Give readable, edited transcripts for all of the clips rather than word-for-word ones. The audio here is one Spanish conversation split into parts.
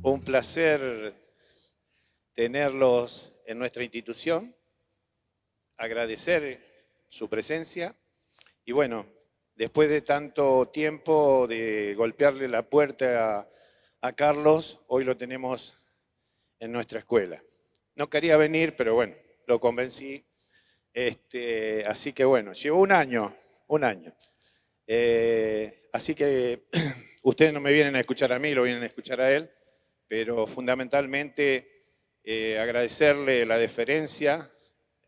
Un placer tenerlos en nuestra institución, agradecer su presencia y bueno, después de tanto tiempo de golpearle la puerta a Carlos, hoy lo tenemos en nuestra escuela. No quería venir, pero bueno, lo convencí. Así que bueno, llevó un año. Así que ustedes no me vienen a escuchar a mí, lo vienen a escuchar a él, pero fundamentalmente agradecerle la deferencia,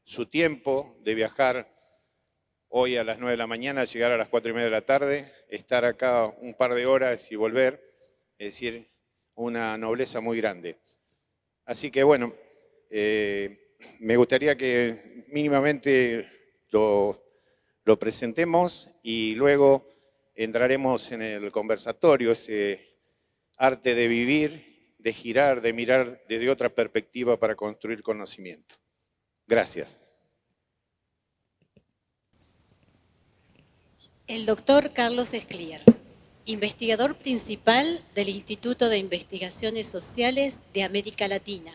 su tiempo de viajar hoy a las 9 de la mañana, llegar a las 4:30 de la tarde, estar acá un par de horas y volver, es decir, una nobleza muy grande. Así que bueno, me gustaría que mínimamente lo presentemos y luego entraremos en el conversatorio, ese arte de vivir, de girar, de mirar desde otra perspectiva para construir conocimiento. Gracias. El doctor Carlos Escliar, investigador principal del Instituto de Investigaciones Sociales de América Latina,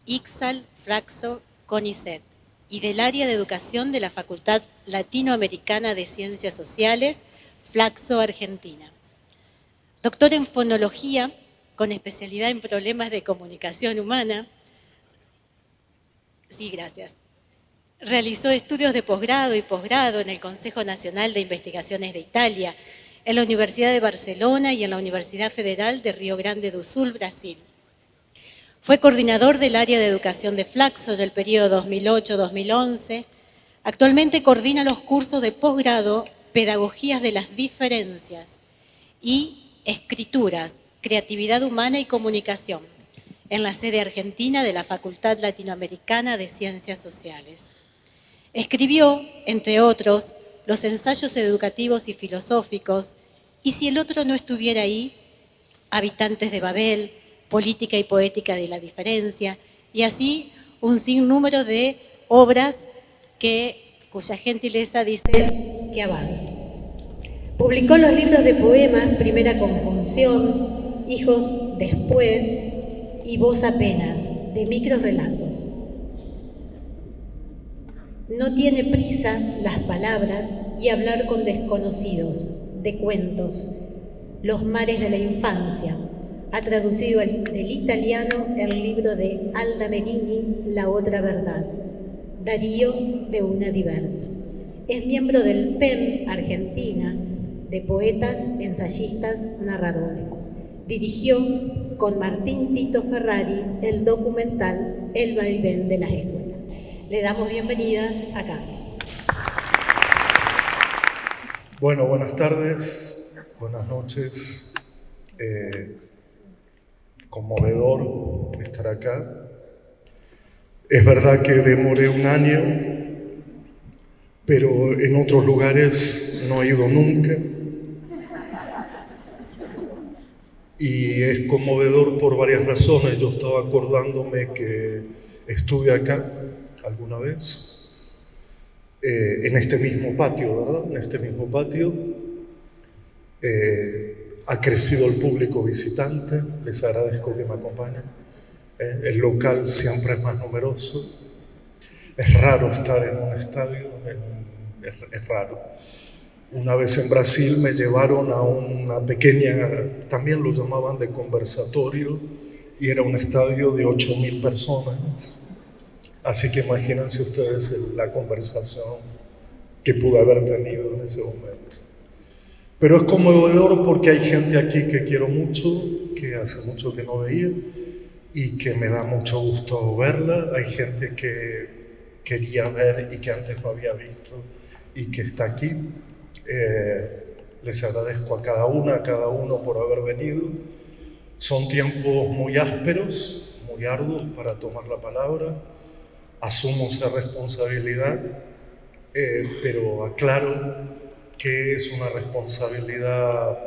ICSAL, Flaxo, CONICET, y del área de educación de la Facultad Latinoamericana de Ciencias Sociales, Flaxo, Argentina. Doctor en fonología, con especialidad en problemas de comunicación humana. Sí, gracias. Realizó estudios de posgrado y posgrado en el Consejo Nacional de Investigaciones de Italia, en la Universidad de Barcelona y en la Universidad Federal de Río Grande do Sul, Brasil. Fue coordinador del área de educación de Flaxo en el periodo 2008-2011. Actualmente coordina los cursos de posgrado Pedagogías de las Diferencias y Escrituras, Creatividad Humana y Comunicación, en la sede argentina de la Facultad Latinoamericana de Ciencias Sociales. Escribió, entre otros, los ensayos educativos y filosóficos Y si el otro no estuviera ahí, Habitantes de Babel, Política y Poética de la Diferencia, y así un sinnúmero de obras cuya gentileza dice que avance. Publicó los libros de poemas Primera Conjunción, Hijos Después y Voz Apenas, de microrrelatos. No tiene prisa las palabras y hablar con desconocidos, de cuentos, Los mares de la infancia. Ha traducido del italiano el libro de Alda Meghini, La otra verdad, Darío de una diversa. Es miembro del PEN Argentina, de poetas, ensayistas, narradores. Dirigió con Martín Tito Ferrari el documental El vaivén de las escuelas. Le damos bienvenidas a Carlos. Bueno, buenas tardes, buenas noches. Conmovedor estar acá. Es verdad que demoré un año, pero en otros lugares no he ido nunca. Y es conmovedor por varias razones. Yo estaba acordándome que estuve acá alguna vez, en este mismo patio, ¿verdad? En este mismo patio. Ha crecido el público visitante, les agradezco que me acompañen. El local siempre es más numeroso. Es raro estar en un estadio, es raro. Una vez en Brasil me llevaron a una pequeña, también lo llamaban de conversatorio, y era un estadio de 8.000 personas. Así que imagínense ustedes la conversación que pude haber tenido en ese momento. Pero es conmovedor porque hay gente aquí que quiero mucho, que hace mucho que no veía y que me da mucho gusto verla. Hay gente que quería ver y que antes no había visto y que está aquí. Les agradezco a cada una, a cada uno por haber venido. Son tiempos muy ásperos, muy arduos para tomar la palabra. Asumo esa responsabilidad, pero aclaro que es una responsabilidad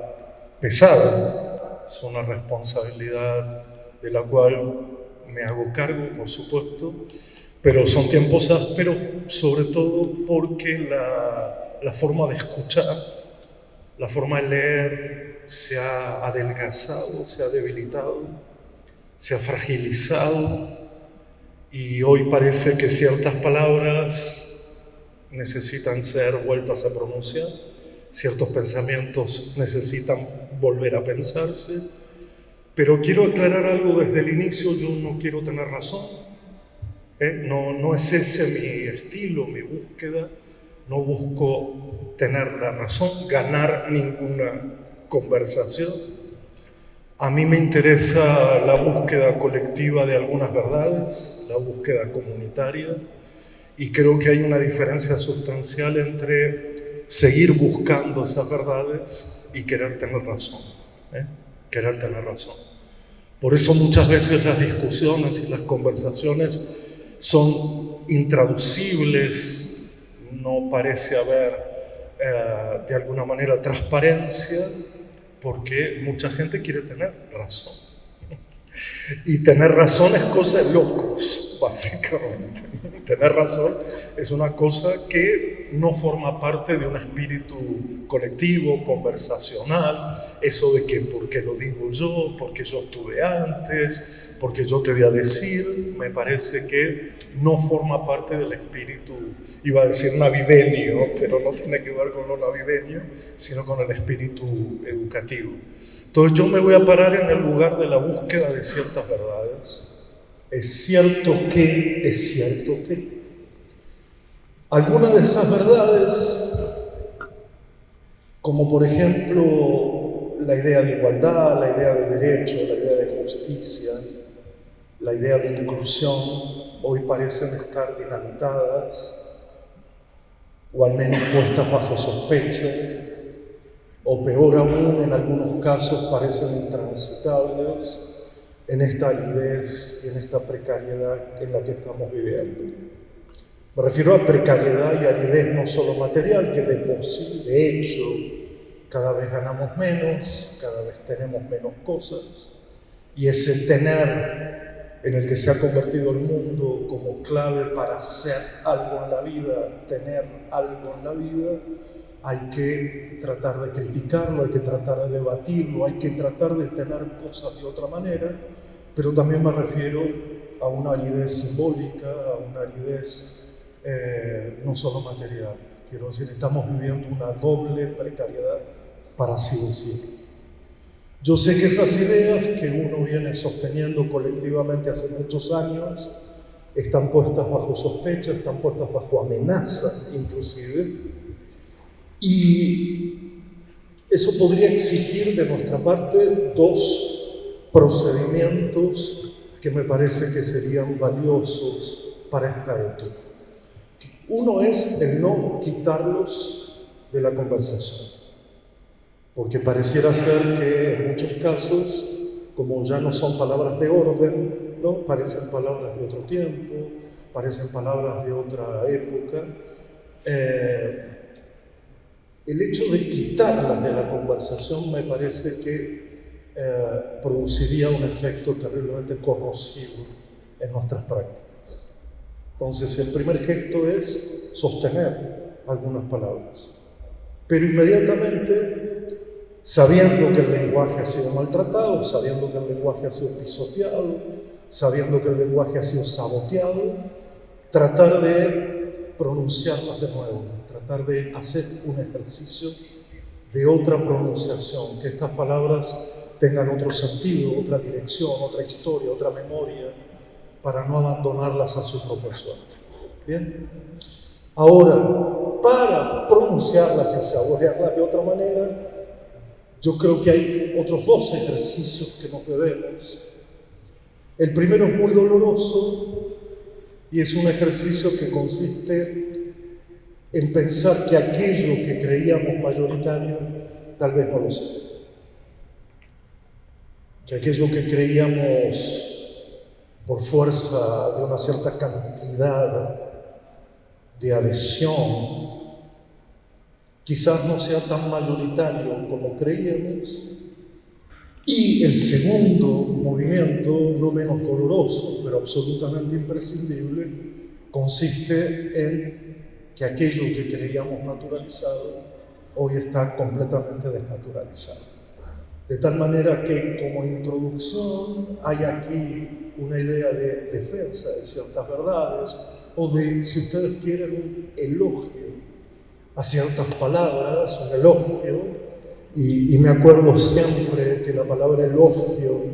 pesada, es una responsabilidad de la cual me hago cargo, por supuesto, pero son tiempos ásperos, sobre todo porque la forma de escuchar, la forma de leer se ha adelgazado, se ha debilitado. se ha fragilizado y hoy parece que ciertas palabras necesitan ser vueltas a pronunciar, ciertos pensamientos necesitan volver a pensarse, pero quiero aclarar algo desde el inicio: yo no quiero tener razón, no es ese mi estilo, mi búsqueda, no busco tener la razón, ganar ninguna conversación. A mí me interesa la búsqueda colectiva de algunas verdades, la búsqueda comunitaria, y creo que hay una diferencia sustancial entre seguir buscando esas verdades y querer tener razón, querer tener razón. Por eso muchas veces las discusiones y las conversaciones son intraducibles, no parece haber de alguna manera transparencia, porque mucha gente quiere tener razón. Y tener razón es cosa de locos, básicamente. Tener razón es una cosa que no forma parte de un espíritu colectivo, conversacional. Eso de que porque lo digo yo, porque yo estuve antes, porque yo te voy a decir, me parece que no forma parte del espíritu, iba a decir navideño, pero no tiene que ver con lo navideño, sino con el espíritu educativo. Entonces yo me voy a parar en el lugar de la búsqueda de ciertas verdades. Es cierto que algunas de esas verdades, como por ejemplo la idea de igualdad, la idea de derecho, la idea de justicia, la idea de inclusión, hoy parecen estar dinamitadas o al menos puestas bajo sospecha, o peor aún, en algunos casos parecen intransitables en esta aridez y en esta precariedad en la que estamos viviendo. Me refiero a precariedad y aridez no solo material, que de por sí, de hecho, cada vez ganamos menos, cada vez tenemos menos cosas, y ese tener en el que se ha convertido el mundo como clave para hacer algo en la vida, tener algo en la vida, hay que tratar de criticarlo, hay que tratar de debatirlo, hay que tratar de tener cosas de otra manera, pero también me refiero a una aridez simbólica, a una aridez no solo material. Quiero decir, estamos viviendo una doble precariedad, para así decirlo. Yo sé que esas ideas que uno viene sosteniendo colectivamente hace muchos años están puestas bajo sospecha, están puestas bajo amenaza inclusive, y eso podría exigir de nuestra parte dos procedimientos que me parece que serían valiosos para esta época. Uno es el no quitarlos de la conversación, porque pareciera ser que en muchos casos, como ya no son palabras de orden, ¿no? Parecen palabras de otro tiempo, parecen palabras de otra época. El hecho de quitarlas de la conversación me parece que produciría un efecto terriblemente corrosivo en nuestras prácticas. Entonces, el primer gesto es sostener algunas palabras, pero inmediatamente, sabiendo que el lenguaje ha sido maltratado, sabiendo que el lenguaje ha sido pisoteado, sabiendo que el lenguaje ha sido saboteado, tratar de pronunciarlas de nuevo, tratar de hacer un ejercicio de otra pronunciación, que estas palabras tengan otro sentido, otra dirección, otra historia, otra memoria, para no abandonarlas a su propia suerte. ¿Bien? Ahora, para pronunciarlas y saborearlas de otra manera, yo creo que hay otros dos ejercicios que nos debemos. El primero es muy doloroso y es un ejercicio que consiste en pensar que aquello que creíamos mayoritario tal vez no lo sea. Que aquello que creíamos por fuerza de una cierta cantidad de adhesión, quizás no sea tan mayoritario como creíamos. Y el segundo movimiento, no menos doloroso, pero absolutamente imprescindible, consiste en que aquello que creíamos naturalizado hoy está completamente desnaturalizado. De tal manera que como introducción hay aquí una idea de defensa de ciertas verdades o de, si ustedes quieren, un elogio a ciertas palabras, un elogio. Y me acuerdo siempre que la palabra elogio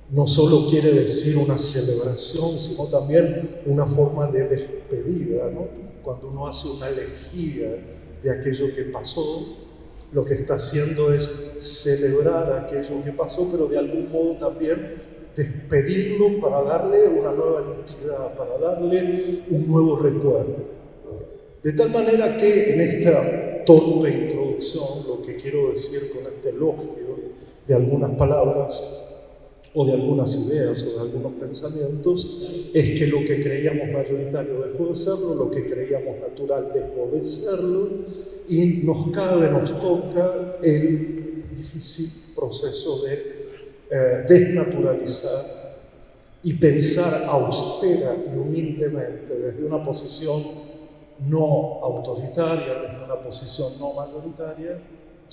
no solo quiere decir una celebración, sino también una forma de despedida, ¿no? Cuando uno hace una elegía de aquello que pasó, lo que está haciendo es celebrar aquello que pasó, pero de algún modo también despedirlo para darle una nueva entidad, para darle un nuevo recuerdo. De tal manera que en esta torpe introducción, lo que quiero decir con este elogio de algunas palabras o de algunas ideas o de algunos pensamientos, es que lo que creíamos mayoritario dejó de serlo, lo que creíamos natural dejó de serlo, y nos toca el difícil proceso de desnaturalizar y pensar austera y humildemente desde una posición no autoritaria, desde una posición no mayoritaria,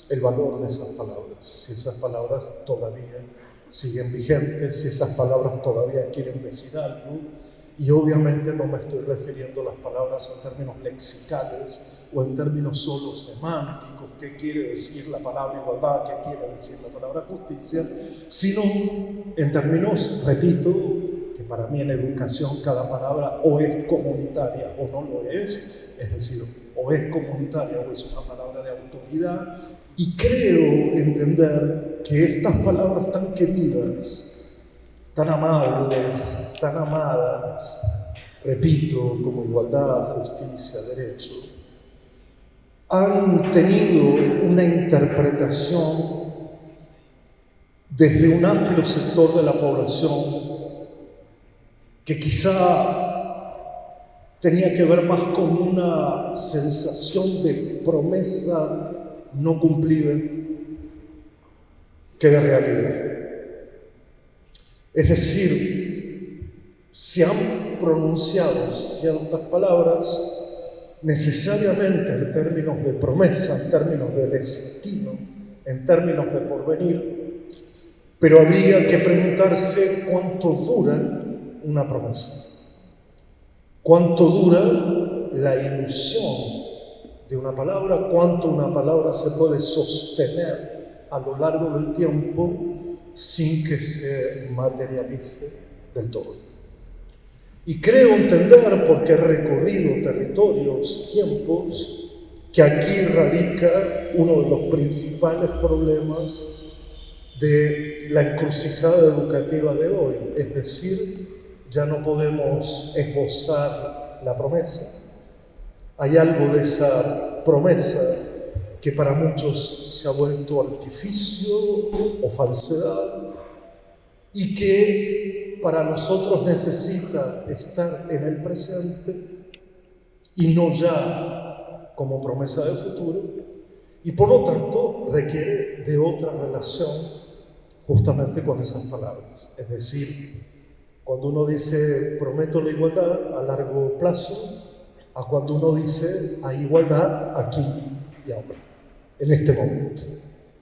el valor de esas palabras. Si esas palabras todavía siguen vigentes, si esas palabras todavía quieren decir algo, y obviamente no me estoy refiriendo a las palabras en términos lexicales o en términos solo semánticos, qué quiere decir la palabra igualdad, qué quiere decir la palabra justicia, sino en términos, repito, que para mí en educación cada palabra o es comunitaria o no lo es decir, o es comunitaria o es una palabra de autoridad, y creo entender que estas palabras tan queridas, tan amables, tan amadas, repito, como igualdad, justicia, derecho, han tenido una interpretación desde un amplio sector de la población que quizá tenía que ver más con una sensación de promesa no cumplida que de realidad. Es decir, se han pronunciado ciertas palabras necesariamente en términos de promesa, en términos de destino, en términos de porvenir, pero habría que preguntarse cuánto dura una promesa, cuánto dura la ilusión de una palabra, cuánto una palabra se puede sostener a lo largo del tiempo sin que se materialice del todo. Y creo entender, porque he recorrido territorios, tiempos, que aquí radica uno de los principales problemas de la encrucijada educativa de hoy. Es decir, ya no podemos esbozar la promesa. Hay algo de esa promesa que para muchos se ha vuelto artificio o falsedad y que para nosotros necesita estar en el presente y no ya como promesa de futuro, y por lo tanto requiere de otra relación justamente con esas palabras. Es decir, cuando uno dice prometo la igualdad a largo plazo, a cuando uno dice hay igualdad aquí y ahora, en este momento.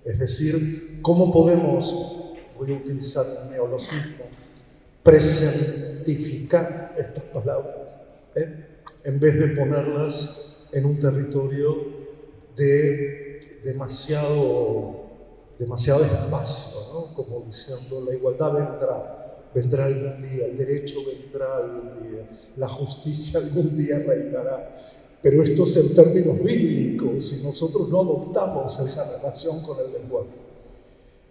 Es decir, ¿cómo podemos, voy a utilizar un neologismo, presentificar estas palabras, en vez de ponerlas en un territorio de demasiado espacio, ¿no? Como diciendo, la igualdad vendrá algún día, el derecho vendrá algún día, la justicia algún día reinará. Pero esto es en términos bíblicos y nosotros no adoptamos esa relación con el lenguaje.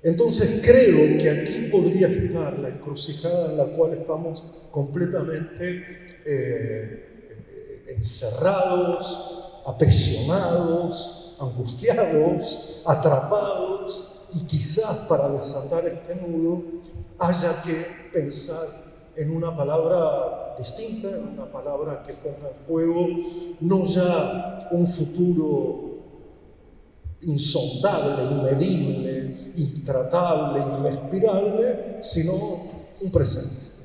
Entonces creo que aquí podría estar la encrucijada en la cual estamos completamente encerrados, aprisionados, angustiados, atrapados, y quizás para desatar este nudo haya que pensar en una palabra distinta, en una palabra que ponga en juego no ya un futuro insondable, inmedible, intratable, inexpirable, sino un presente.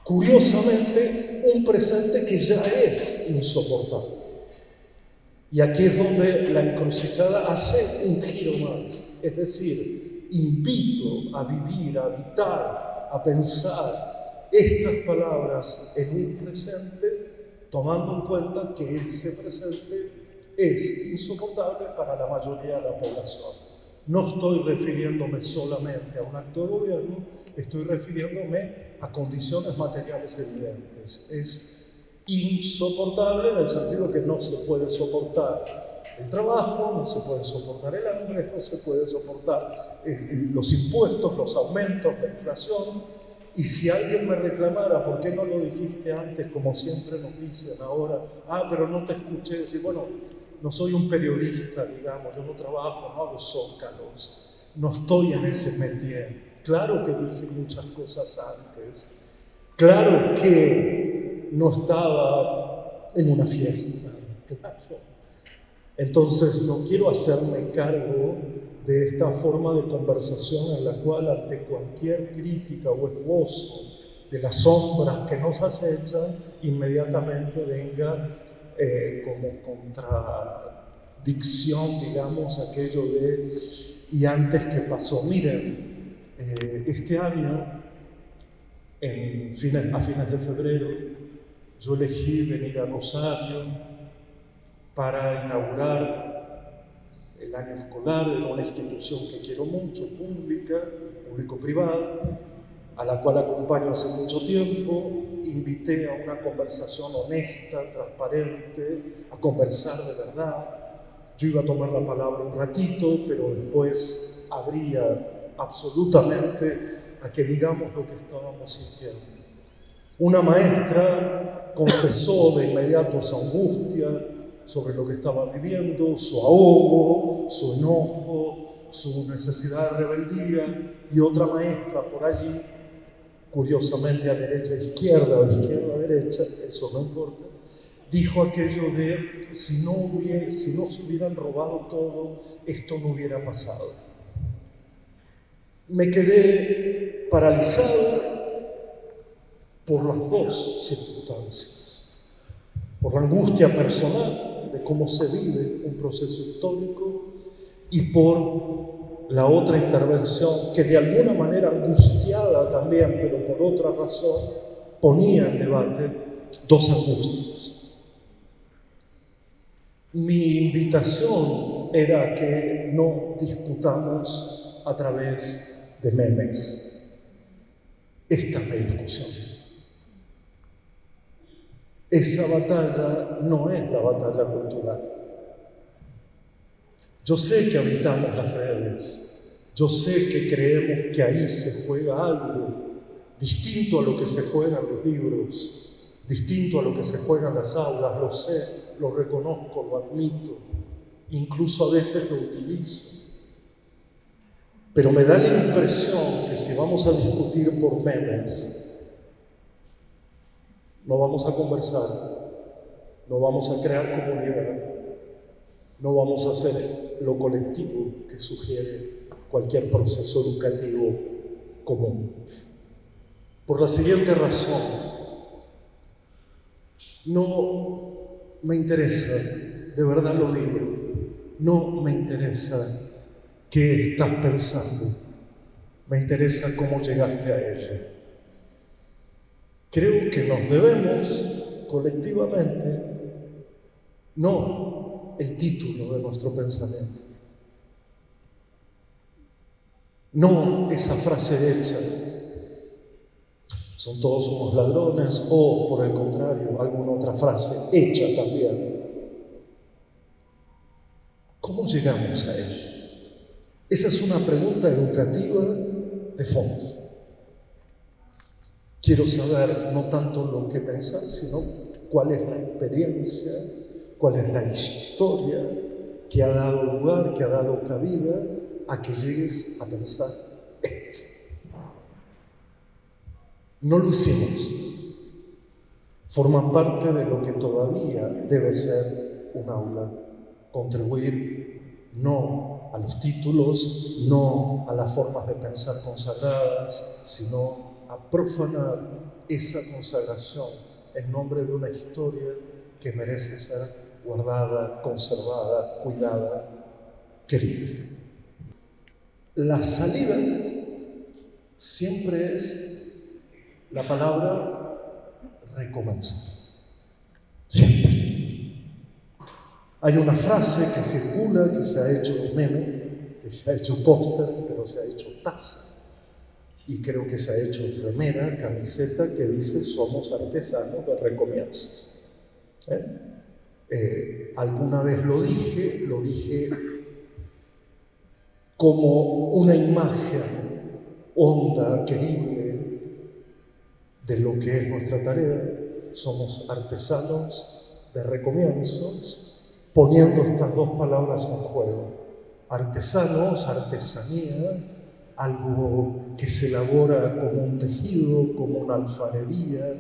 Curiosamente, un presente que ya es insoportable. Y aquí es donde la encrucijada hace un giro más. Es decir, invito a vivir, a habitar, a pensar estas palabras en un presente, tomando en cuenta que ese presente es insoportable para la mayoría de la población. No estoy refiriéndome solamente a un acto de gobierno, estoy refiriéndome a condiciones materiales evidentes. Es insoportable en el sentido que no se puede soportar el trabajo, no se puede soportar el hambre, no se puede soportar los impuestos, los aumentos, la inflación. Y si alguien me reclamara, ¿por qué no lo dijiste antes? Como siempre nos dicen ahora, pero no te escuché decir, bueno, no soy un periodista, digamos, yo no trabajo, no hago zócalos, no estoy en ese métier. Claro que dije muchas cosas antes, claro que no estaba en una fiesta, claro. Entonces no quiero hacerme cargo de esta forma de conversación en la cual ante cualquier crítica o esbozo de las sombras que nos acechan, inmediatamente venga como contradicción, digamos, aquello de ¿y antes qué pasó? Miren, este año, a fines de febrero, yo elegí venir a Rosario para inaugurar el año escolar de una institución que quiero mucho, público-privada, a la cual acompaño hace mucho tiempo. Invité a una conversación honesta, transparente, a conversar de verdad. Yo iba a tomar la palabra un ratito, pero después abría absolutamente a que digamos lo que estábamos sintiendo. Una maestra confesó de inmediato su angustia sobre lo que estaba viviendo, su ahogo, su enojo, su necesidad de rebeldía, y otra maestra por allí, curiosamente a derecha e izquierda o izquierda a derecha, eso no importa, dijo aquello de si no se hubieran robado todo, esto no hubiera pasado. Me quedé paralizado por las dos circunstancias, por la angustia personal de cómo se vive un proceso histórico y por la otra intervención que de alguna manera angustiada también, pero por otra razón, ponía en debate dos angustias. Mi invitación era que no discutamos a través de memes. Esta es mi discusión. Esa batalla no es la batalla cultural. Yo sé que habitamos las redes, yo sé que creemos que ahí se juega algo distinto a lo que se juega en los libros, distinto a lo que se juega en las aulas, lo sé, lo reconozco, lo admito, incluso a veces lo utilizo. Pero me da la impresión que si vamos a discutir por memes, no vamos a conversar, no vamos a crear comunidad, no vamos a hacer lo colectivo que sugiere cualquier proceso educativo común. Por la siguiente razón, no me interesa, de verdad lo digo, no me interesa qué estás pensando, me interesa cómo llegaste a ella. Creo que nos debemos colectivamente, no el título de nuestro pensamiento, no esa frase hecha, son todos unos ladrones, o por el contrario, alguna otra frase hecha también. ¿Cómo llegamos a ello? Esa es una pregunta educativa de fondo. Quiero saber no tanto lo que pensar, sino cuál es la experiencia, cuál es la historia que ha dado lugar, que ha dado cabida a que llegues a pensar esto. No lo hicimos. Forman parte de lo que todavía debe ser un aula. Contribuir no a los títulos, no a las formas de pensar consagradas, sino a profanar esa consagración en nombre de una historia que merece ser guardada, conservada, cuidada, querida. La salida siempre es la palabra recomenzar. Siempre. Hay una frase que circula, que se ha hecho meme, que se ha hecho póster, pero se ha hecho taza. Y creo que se ha hecho remera, camiseta, que dice: somos artesanos de recomienzos. Alguna vez lo dije como una imagen honda, querible, de lo que es nuestra tarea. Somos artesanos de recomienzos, poniendo estas dos palabras en juego. Artesanos, artesanía, algo que se elabora como un tejido, como una alfarería,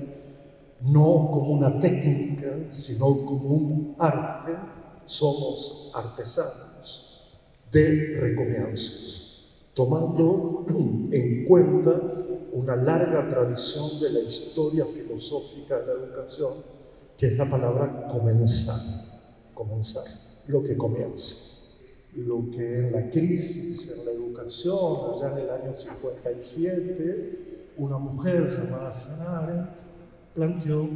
no como una técnica, sino como un arte. Somos artesanos de recomienzos, tomando en cuenta una larga tradición de la historia filosófica de la educación, que es la palabra comenzar. Comenzar, lo que comienza. Lo que en la crisis, en la educación, allá en el año 57, una mujer llamada Hannah Arendt planteó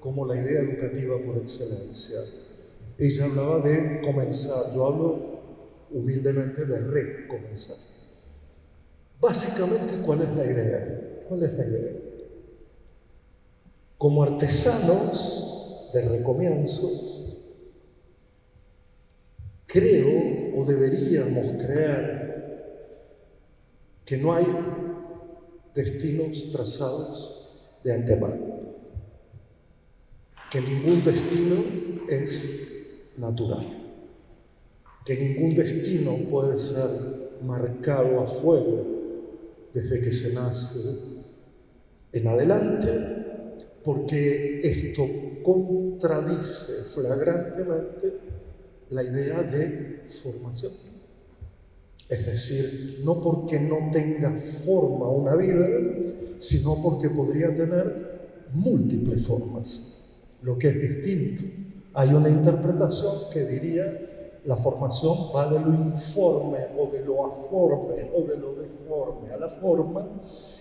como la idea educativa por excelencia. Ella hablaba de comenzar, yo hablo humildemente de recomenzar. Básicamente, ¿cuál es la idea? ¿Cuál es la idea? Como artesanos de recomienzos, creo o deberíamos creer que no hay destinos trazados de antemano, que ningún destino es natural, que ningún destino puede ser marcado a fuego desde que se nace en adelante, porque esto contradice flagrantemente la idea de formación. Es decir, no porque no tenga forma una vida, sino porque podría tener múltiples formas, lo que es distinto. Hay una interpretación que diría: la formación va de lo informe o de lo aforme o de lo deforme a la forma,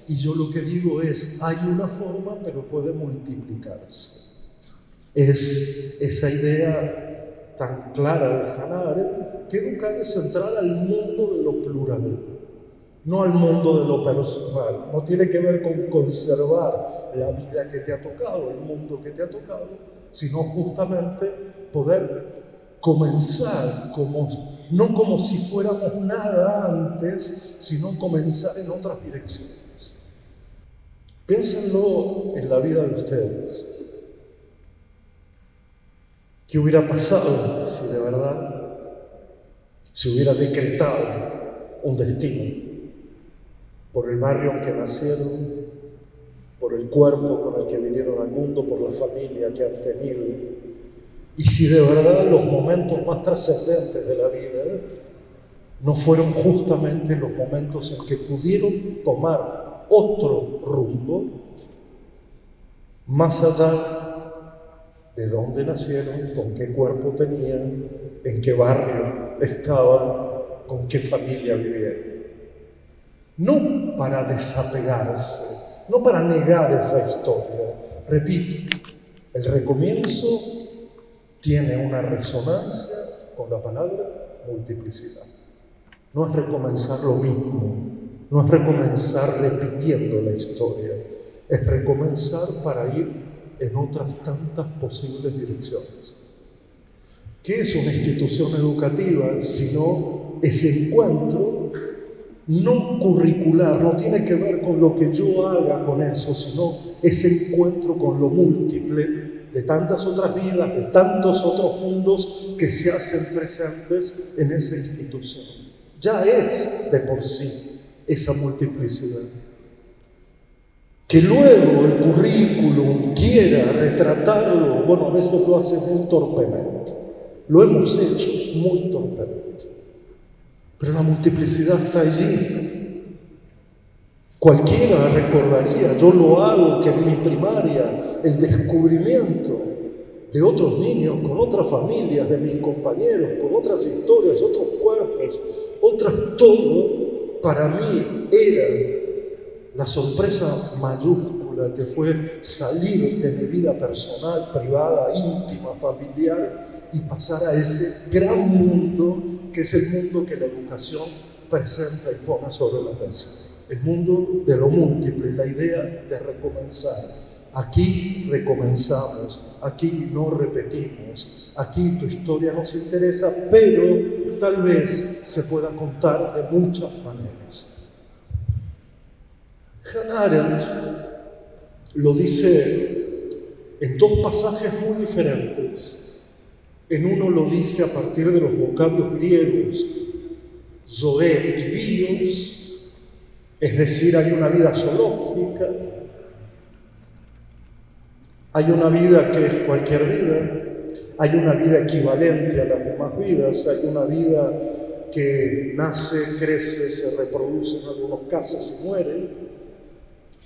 y yo lo que digo es: hay una forma, pero puede multiplicarse. Es esa idea tan clara de Hannah Arendt, que educar es entrar al mundo de lo plural, no al mundo de lo personal. No tiene que ver con conservar la vida que te ha tocado, el mundo que te ha tocado, sino justamente poder comenzar no como si fuéramos nada antes, sino comenzar en otras direcciones. Piénsenlo en la vida de ustedes. ¿Qué hubiera pasado si de verdad se hubiera decretado un destino por el barrio en que nacieron, por el cuerpo con el que vinieron al mundo, por la familia que han tenido? Y si de verdad los momentos más trascendentes de la vida no fueron justamente los momentos en que pudieron tomar otro rumbo, más allá de dónde nacieron, con qué cuerpo tenían, en qué barrio estaban, con qué familia vivían. No para desapegarse, no para negar esa historia. Repito, el recomienzo tiene una resonancia con la palabra multiplicidad. No es recomenzar lo mismo, no es recomenzar repitiendo la historia, es recomenzar para ir en otras tantas posibles direcciones. ¿Qué es una institución educativa sino ese encuentro no curricular? No tiene que ver con lo que yo haga con eso, sino ese encuentro con lo múltiple de tantas otras vidas, de tantos otros mundos que se hacen presentes en esa institución. Ya es de por sí esa multiplicidad. Que luego el currículum quiera retratarlo, bueno, a veces lo hace muy torpemente. Lo hemos hecho muy torpemente. Pero la multiplicidad está allí. Cualquiera recordaría, yo lo hago, que en mi primaria el descubrimiento de otros niños, con otras familias, de mis compañeros, con otras historias, otros cuerpos, todo, para mí era la sorpresa mayúscula que fue salir de mi vida personal, privada, íntima, familiar y pasar a ese gran mundo que es el mundo que la educación presenta y pone sobre la mesa. El mundo de lo múltiple, la idea de recomenzar. Aquí recomenzamos, aquí no repetimos, aquí tu historia nos interesa, pero tal vez se pueda contar de muchas maneras. Hannah Arendt lo dice en dos pasajes muy diferentes. En uno lo dice a partir de los vocablos griegos, zoé y bios, es decir, hay una vida zoológica, hay una vida que es cualquier vida, hay una vida equivalente a las demás vidas, hay una vida que nace, crece, se reproduce en algunos casos y muere.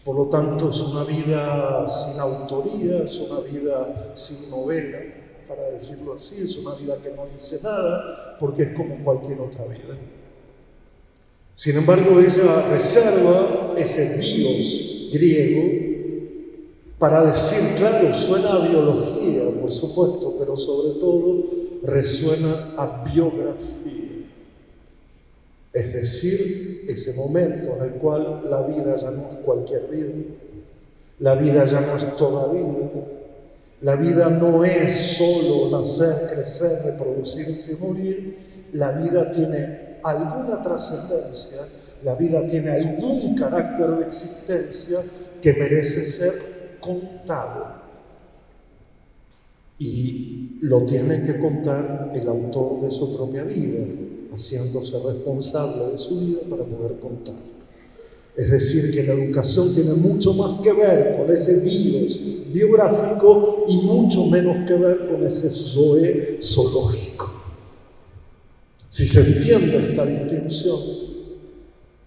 Por lo tanto, es una vida sin autoría, es una vida sin novela, para decirlo así, es una vida que no dice nada, porque es como cualquier otra vida. Sin embargo, ella reserva ese bios griego para decir, claro, suena a biología, por supuesto, pero sobre todo resuena a biografía. Es decir, ese momento en el cual la vida ya no es cualquier vida, la vida ya no es toda vida, la vida no es solo nacer, crecer, reproducirse y morir, la vida tiene alguna trascendencia, la vida tiene algún carácter de existencia que merece ser contado. Y lo tiene que contar el autor de su propia vida, haciéndose responsable de su vida para poder contar. Es decir, que la educación tiene mucho más que ver con ese bios biográfico y mucho menos que ver con ese zoé zoológico. Si se entiende esta distinción,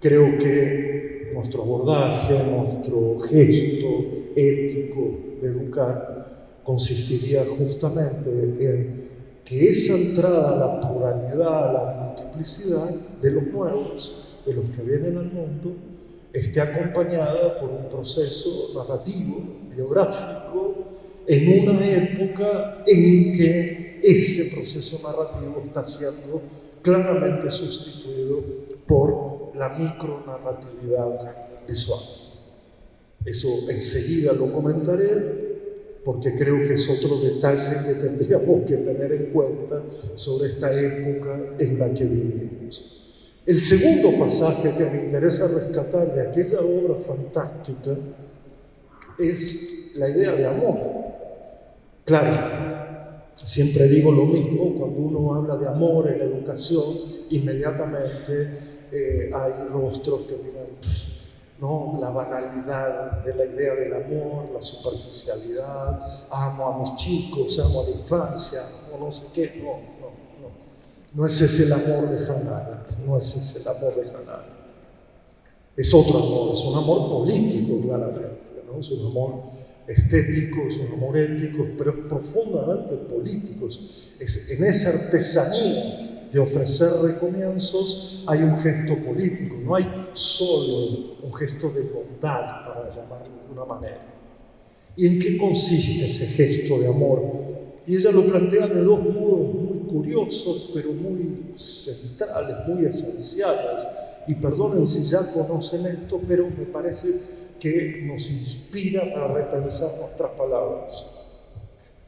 creo que nuestro abordaje, nuestro gesto ético de educar consistiría justamente en que esa entrada a la pluralidad, a la multiplicidad de los nuevos, de los que vienen al mundo, esté acompañada por un proceso narrativo, biográfico, en una época en que ese proceso narrativo está siendo claramente sustituido por la micronarratividad visual. Eso enseguida lo comentaré, porque creo que es otro detalle que tendríamos que tener en cuenta sobre esta época en la que vivimos. El segundo pasaje que me interesa rescatar de aquella obra fantástica es la idea de amor. Claro, siempre digo lo mismo, cuando uno habla de amor en la educación, inmediatamente hay rostros que miran, ¿no? La banalidad de la idea del amor, la superficialidad, amo a mis chicos, amo a la infancia, o no sé qué, no es ese el amor de Hannah Arendt, no es ese el amor de Hannah Arendt. Es otro amor, es un amor político, claramente, ¿no? Es un amor estético, es un amor ético, pero es profundamente político. Es en esa artesanía de ofrecer recomienzos hay un gesto político, no hay solo un gesto de bondad, para llamarlo de alguna manera. ¿Y en qué consiste ese gesto de amor? Y ella lo plantea de dos modos muy curiosos, pero muy centrales, muy esenciales. Y perdonen si ya conocen esto, pero me parece que nos inspira para repensar nuestras palabras.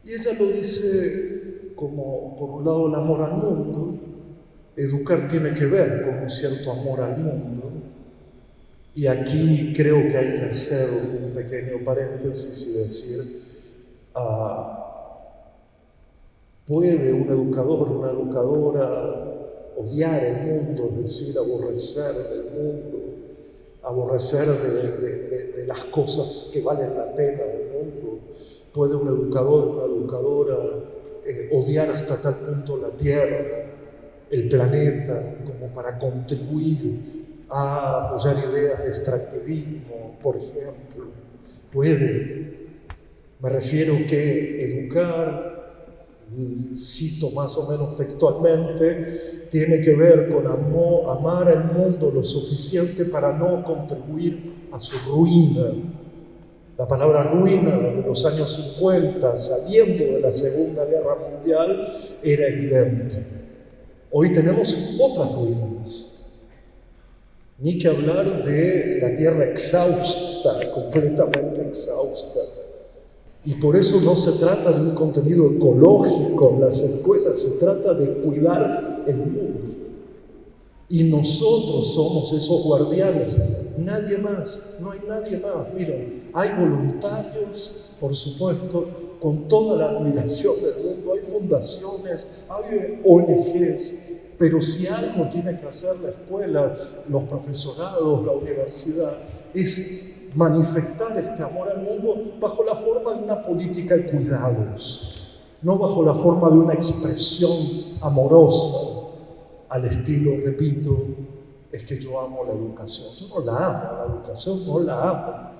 Y ella lo dice como, por un lado, el amor al mundo. Educar tiene que ver con un cierto amor al mundo. Y aquí creo que hay que hacer un pequeño paréntesis y decir, ¿puede un educador, una educadora odiar el mundo, es decir, aborrecer del mundo, aborrecer de las cosas que valen la pena del mundo? ¿Puede un educador, una educadora odiar hasta tal punto la Tierra, el planeta, como para contribuir a apoyar ideas de extractivismo, por ejemplo? ¿Puede? Me refiero que educar cito más o menos textualmente, tiene que ver con amar al mundo lo suficiente para no contribuir a su ruina. La palabra ruina desde los años 50, saliendo de la Segunda Guerra Mundial, era evidente. Hoy tenemos otras ruinas. Ni que hablar de la tierra exhausta, completamente exhausta. Y por eso no se trata de un contenido ecológico en las escuelas, se trata de cuidar el mundo. Y nosotros somos esos guardianes, nadie más, no hay nadie más. Miren, hay voluntarios, por supuesto, con toda la admiración del mundo, hay fundaciones, hay ONGs, pero si algo tiene que hacer la escuela, los profesorados, la universidad, es manifestar este amor al mundo bajo la forma de una política de cuidados, no bajo la forma de una expresión amorosa al estilo, repito, es que yo amo la educación. Yo no la amo, la educación no la amo.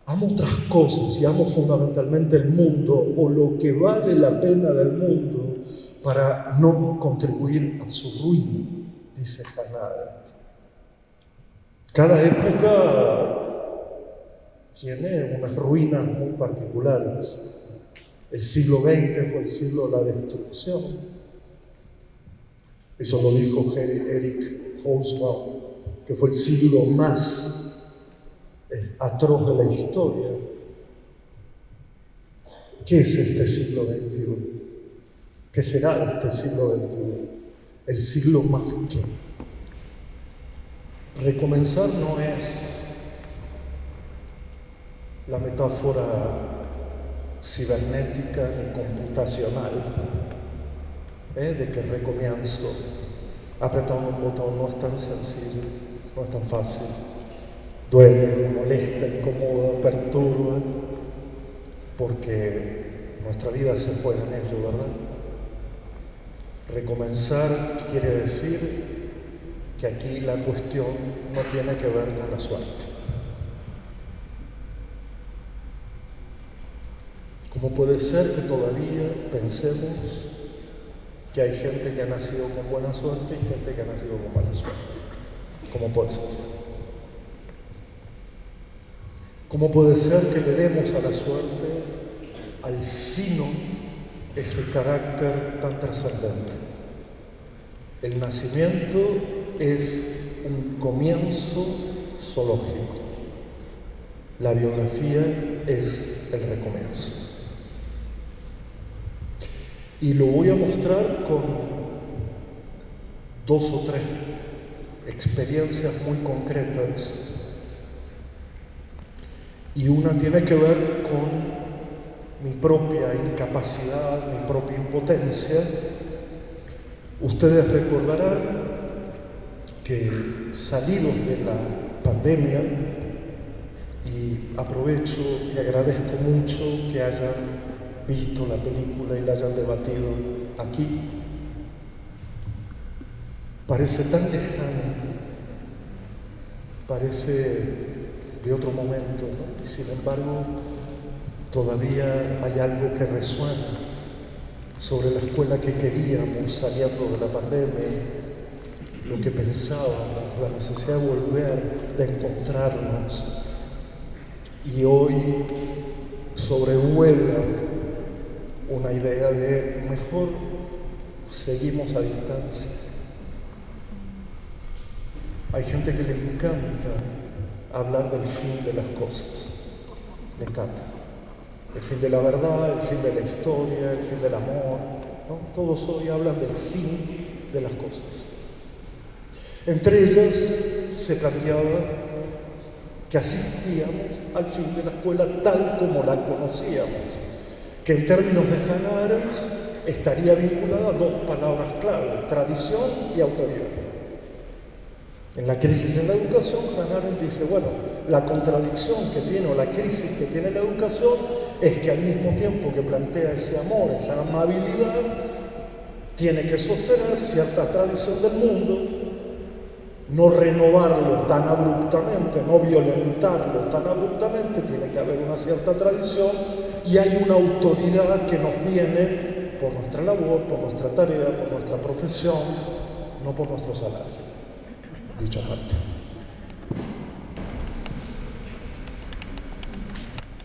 Amo otras cosas y amo fundamentalmente el mundo o lo que vale la pena del mundo para no contribuir a su ruina, dice Hannah Arendt. Cada época tiene unas ruinas muy particulares. El siglo XX fue el siglo de la destrucción. Eso lo dijo Eric Hobsbawm, que fue el siglo más atroz de la historia. ¿Qué es este siglo XXI? ¿Qué será este siglo XXI? El siglo más que. Recomenzar no es la metáfora cibernética ni computacional, de que recomienzo. Apretar un botón no es tan sencillo, no es tan fácil. Duele, molesta, incomoda, perturba, porque nuestra vida se juega en ello, ¿verdad? Recomenzar quiere decir que aquí la cuestión no tiene que ver con la suerte. ¿Cómo puede ser que todavía pensemos que hay gente que ha nacido con buena suerte y gente que ha nacido con mala suerte? ¿Cómo puede ser? ¿Cómo puede ser que le demos a la suerte, al sino, ese carácter tan trascendente? El nacimiento es un comienzo zoológico. La biografía es el recomienzo. Y lo voy a mostrar con 2 o 3 experiencias muy concretas. Y una tiene que ver con mi propia incapacidad, mi propia impotencia. Ustedes recordarán que salidos de la pandemia, y aprovecho y agradezco mucho que hayan visto la película y la hayan debatido aquí, parece tan lejano, parece de otro momento, ¿no? Y sin embargo todavía hay algo que resuena sobre la escuela que queríamos saliendo de la pandemia, lo que pensábamos, la necesidad de volver, de encontrarnos. Y hoy sobrevuela una idea de mejor seguimos a distancia. Hay gente que le encanta hablar del fin de las cosas, le encanta. El fin de la verdad, el fin de la historia, el fin del amor, ¿no? Todos hoy hablan del fin de las cosas. Entre ellas se planteaba que asistíamos al fin de la escuela tal como la conocíamos, que en términos de Hannah Arendt estaría vinculada a 2 palabras clave: tradición y autoridad. En la crisis en la educación, Hannah Arendt dice, bueno, la contradicción que tiene o la crisis que tiene la educación es que al mismo tiempo que plantea ese amor, esa amabilidad, tiene que sostener cierta tradición del mundo, no renovarlo tan abruptamente, no violentarlo tan abruptamente, tiene que haber una cierta tradición y hay una autoridad que nos viene por nuestra labor, por nuestra tarea, por nuestra profesión, no por nuestro salario. Dicho aparte.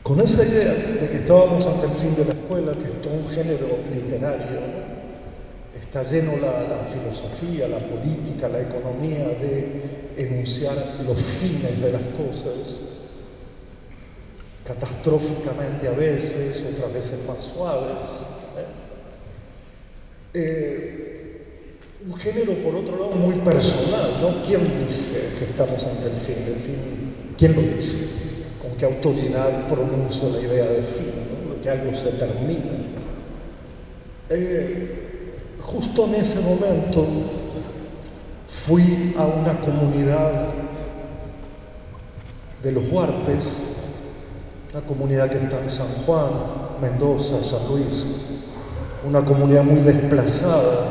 Con esa idea de que estábamos ante el fin de la escuela, que es todo un género literario, está lleno la filosofía, la política, la economía de enunciar los fines de las cosas, catastróficamente a veces, otras veces más suaves. Un género, por otro lado, muy personal, ¿no? ¿Quién dice que estamos ante el fin? ¿El fin? ¿Quién lo dice? ¿Con qué autoridad pronuncio la idea de fin, ¿no? De que algo se termina? Justo en ese momento fui a una comunidad de los Huarpes, una comunidad que está en San Juan, Mendoza, San Luis, una comunidad muy desplazada,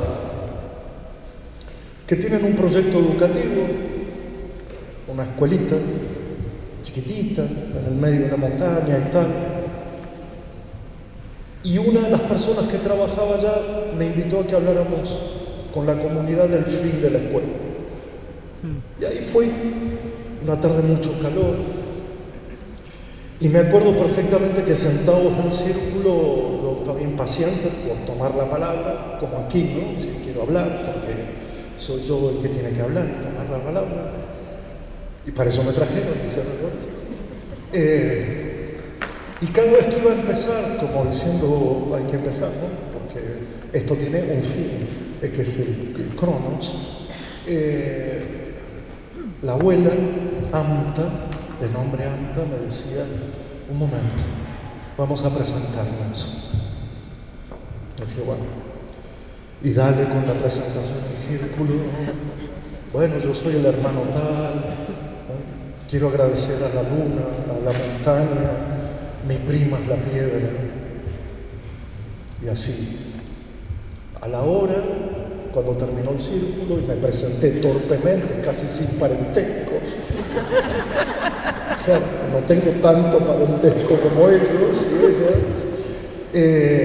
que tienen un proyecto educativo, una escuelita chiquitita, en el medio de la montaña y tal. Y una de las personas que trabajaba allá me invitó a que habláramos con la comunidad del fin de la escuela. Y ahí fui, una tarde mucho calor, y me acuerdo perfectamente que sentados en círculo, yo estaba impaciente por tomar la palabra, como aquí, ¿no? Si quiero hablar, porque soy yo el que tiene que hablar, tomar la palabra. Y para eso me trajeron, ¿se recuerda? Y cada vez que iba a empezar, como diciendo, hay que empezar, ¿no? Porque esto tiene un fin, que es el Cronos. La abuela, Amta, de nombre Amta, me decía, un momento, vamos a presentarnos. Yo dije, bueno, y dale con la presentación en círculo. Bueno, yo soy el hermano tal, ¿no? Quiero agradecer a la luna, a la montaña, mi prima es la piedra. Y así, a la hora, cuando terminó el círculo y me presenté torpemente, casi sin parentesco. Claro, no tengo tanto parentesco como ellos y ellas.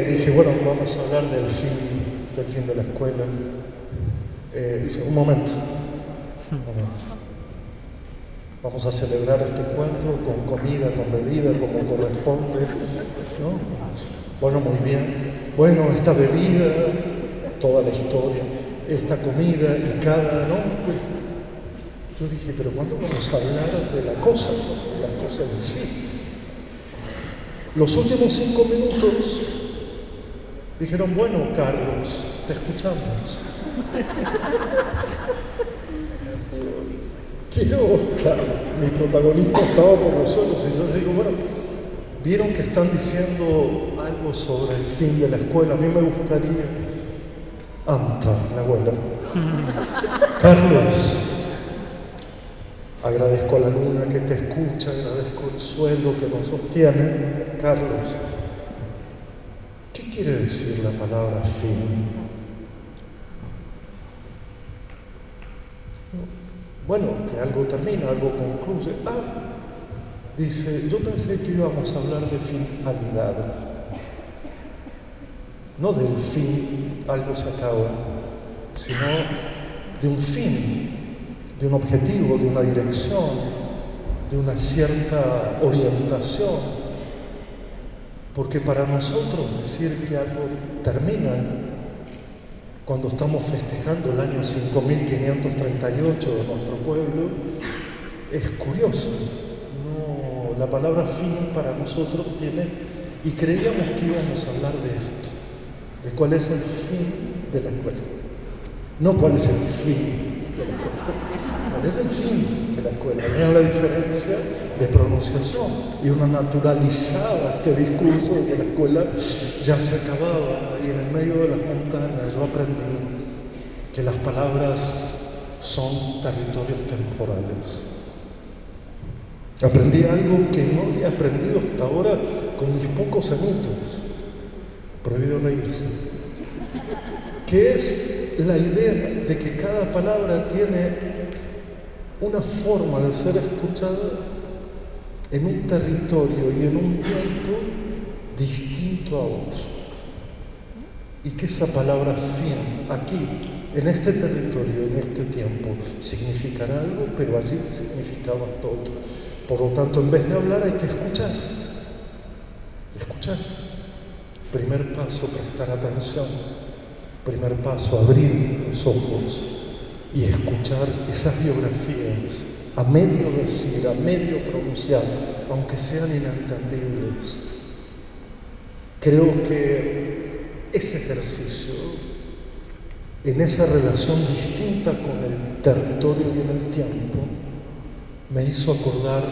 Dije, bueno, vamos a hablar del fin de la escuela. Dice, un momento. Vamos a celebrar este encuentro con comida, con bebida, como corresponde, ¿no? Bueno, muy bien. Bueno, esta bebida, toda la historia, esta comida y cada, ¿no? Pues, yo dije, pero ¿cuándo vamos a hablar de la cosa, de la cosa en sí? Los últimos 5 minutos dijeron, bueno, Carlos, te escuchamos. Claro, mi protagonismo estaba por los suelos y yo les digo, bueno, vieron que están diciendo algo sobre el fin de la escuela, a mí me gustaría, Amta, la abuela, Carlos, agradezco a la luna que te escucha, agradezco el suelo que nos sostiene, Carlos, ¿qué quiere decir la palabra fin? Bueno, que algo termina, algo concluye. Dice, yo pensé que íbamos a hablar de finalidad. No del fin, algo se acaba, sino de un fin, de un objetivo, de una dirección, de una cierta orientación. Porque para nosotros decir que algo termina, cuando estamos festejando el año 5538 de nuestro pueblo, es curioso. No, la palabra fin para nosotros tiene, y creíamos que íbamos a hablar de esto, de cuál es el fin de la escuela. No cuál es el fin de la escuela, cuál es el fin de la escuela. Mira la diferencia de pronunciación, y uno naturalizaba este discurso de que la escuela ya se acababa, y en el medio de las montañas yo aprendí que las palabras son territorios temporales. Aprendí algo que no había aprendido hasta ahora con mis pocos añitos, prohibido reírse, que es la idea de que cada palabra tiene una forma de ser escuchada en un territorio y en un tiempo distinto a otro. y que esa palabra fin, aquí, en este territorio, en este tiempo, significará algo, pero allí significaba todo. Por lo tanto, en vez de hablar hay que escuchar. Escuchar. Primer paso, prestar atención. Primer paso, abrir los ojos y escuchar esas biografías a medio decir, a medio pronunciar, aunque sean inentendibles. Creo que ese ejercicio, en esa relación distinta con el territorio y en el tiempo, me hizo acordar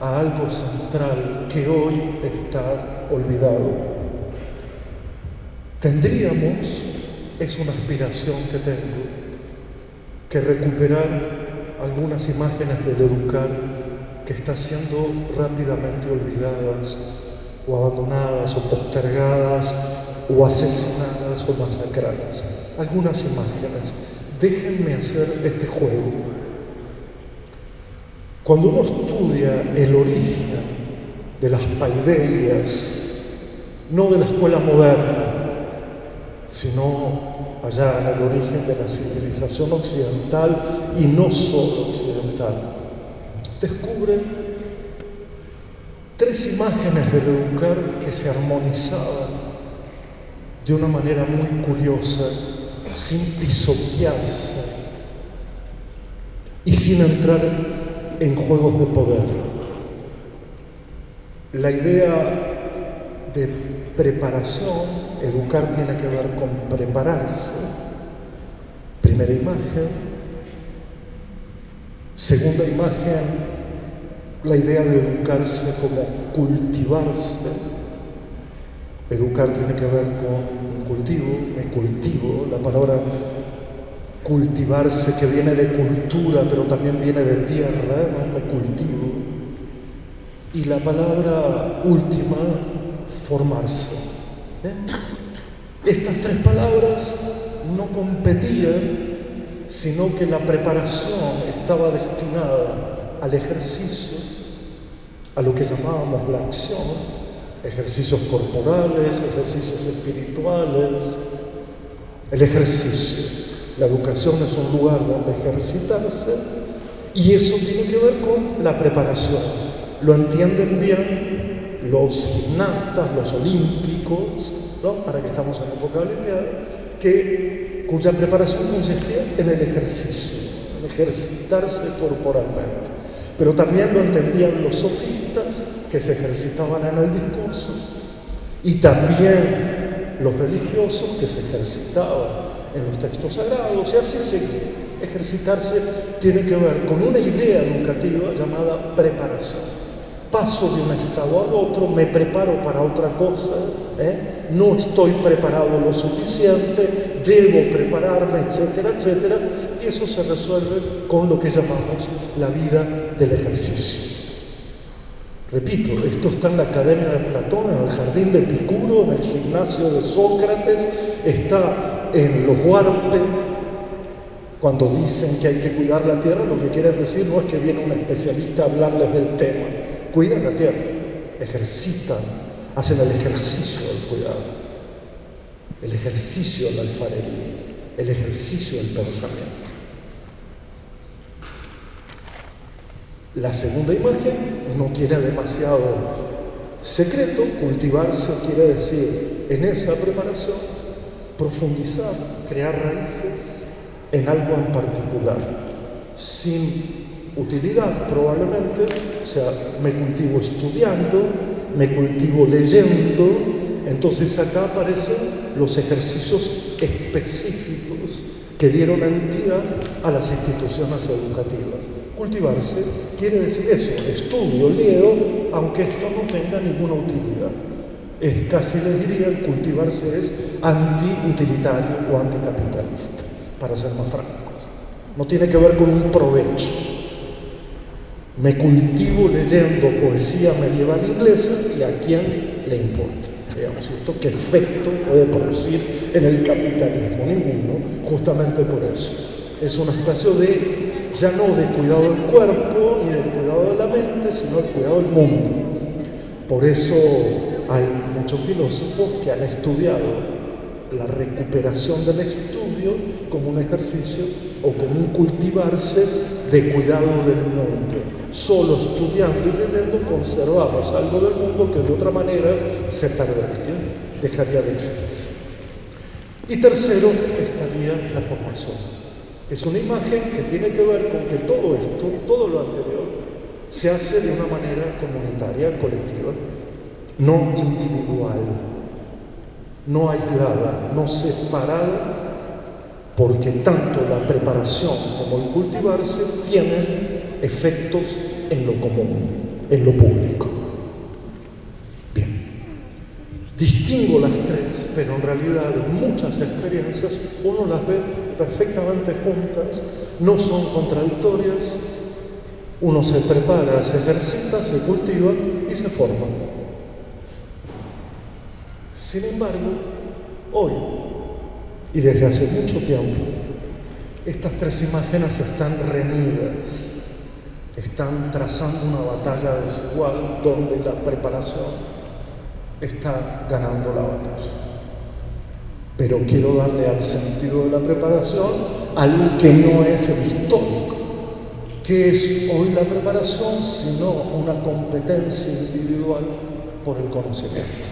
a algo central que hoy está olvidado. Tendríamos, es una aspiración que tengo, que recuperar algunas imágenes del educar que están siendo rápidamente olvidadas o abandonadas o postergadas o asesinadas o masacradas. Algunas imágenes. Déjenme hacer este juego. Cuando uno estudia el origen de las paideias, no de la escuela moderna, sino allá en el origen de la civilización occidental y no solo occidental, descubre tres imágenes del educar que se armonizaban de una manera muy curiosa, sin pisotearse y sin entrar en juegos de poder. La idea de preparación, educar tiene que ver con prepararse. Primera imagen. Segunda imagen, la idea de educarse como cultivarse. Educar tiene que ver con un cultivo, me cultivo, la palabra cultivarse que viene de cultura, pero también viene de tierra, ¿no? Me cultivo. Y la palabra última, formarse. Estas tres palabras no competían, sino que la preparación estaba destinada al ejercicio, a lo que llamábamos la acción, ejercicios corporales, ejercicios espirituales, el ejercicio. La educación es un lugar donde ejercitarse y eso tiene que ver con la preparación. Lo entienden bien los gimnastas, los olímpicos, ¿no? Para que estamos en época olimpiada, cuya preparación consistía en el ejercicio, en ejercitarse corporalmente. Pero también lo entendían los sofistas, que se ejercitaban en el discurso, y también los religiosos, que se ejercitaban en los textos sagrados, y así seguía. Ejercitarse tiene que ver con una idea educativa llamada preparación. Paso de un estado al otro, me preparo para otra cosa, no estoy preparado lo suficiente, debo prepararme, etcétera, etcétera, y eso se resuelve con lo que llamamos la vida del ejercicio. Repito, esto está en la Academia de Platón, en el jardín de Epicuro, en el gimnasio de Sócrates, está en los Huarpe. Cuando dicen que hay que cuidar la tierra, lo que quieren decir no es que viene un especialista a hablarles del tema. Cuidan la tierra, ejercitan, hacen el ejercicio del cuidado, el ejercicio de la alfarería, el ejercicio del pensamiento. La segunda imagen no tiene demasiado secreto. Cultivarse quiere decir, en esa preparación, profundizar, crear raíces en algo en particular, sin utilidad probablemente, o sea, me cultivo estudiando, me cultivo leyendo. Entonces acá aparecen los ejercicios específicos que dieron entidad a las instituciones educativas. Cultivarse quiere decir eso, estudio, leo, aunque esto no tenga ninguna utilidad. Es casi, les diría, el cultivarse es antiutilitario o anticapitalista, para ser más francos. No tiene que ver con un provecho. Me cultivo leyendo poesía medieval inglesa y a quién le importa, digamos, ¿esto qué efecto puede producir en el capitalismo? Ninguno, justamente por eso. Es un espacio de, ya no de cuidado del cuerpo ni del cuidado de la mente, sino del cuidado del mundo. Por eso hay muchos filósofos que han estudiado la recuperación del estudio como un ejercicio o como un cultivarse de cuidado del mundo. Solo estudiando y leyendo conservamos algo del mundo que de otra manera se perdería, dejaría de existir. Y tercero estaría la formación. Es una imagen que tiene que ver con que todo esto, todo lo anterior, se hace de una manera comunitaria, colectiva, no individual, no aislada, no separada, porque tanto la preparación como el cultivarse tienen efectos en lo común, en lo público. Bien, distingo las tres, pero en realidad en muchas experiencias uno las ve perfectamente juntas, no son contradictorias. Uno se prepara, se ejercita, se cultiva y se forma. Sin embargo, hoy, y desde hace mucho tiempo, estas tres imágenes están reñidas, están trazando una batalla desigual donde la preparación está ganando la batalla. Pero quiero darle al sentido de la preparación algo que no es el histórico. ¿Qué es hoy la preparación sino una competencia individual por el conocimiento?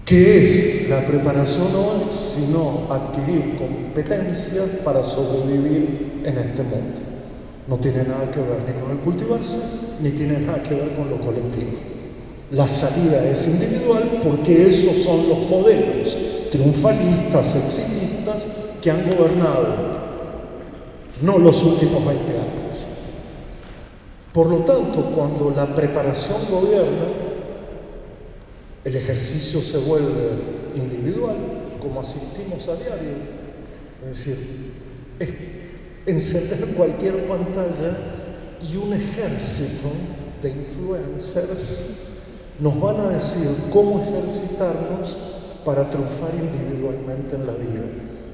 ¿Qué es la preparación hoy sino adquirir competencias para sobrevivir en este mundo? No tiene nada que ver ni con el cultivarse, ni tiene nada que ver con lo colectivo. La salida es individual porque esos son los modelos triunfalistas, exitistas que han gobernado no los últimos 20 años. Por lo tanto, cuando la preparación gobierna, el ejercicio se vuelve individual, como asistimos a diario. Es decir, es encender cualquier pantalla y un ejército de influencers nos van a decir cómo ejercitarnos para triunfar individualmente en la vida.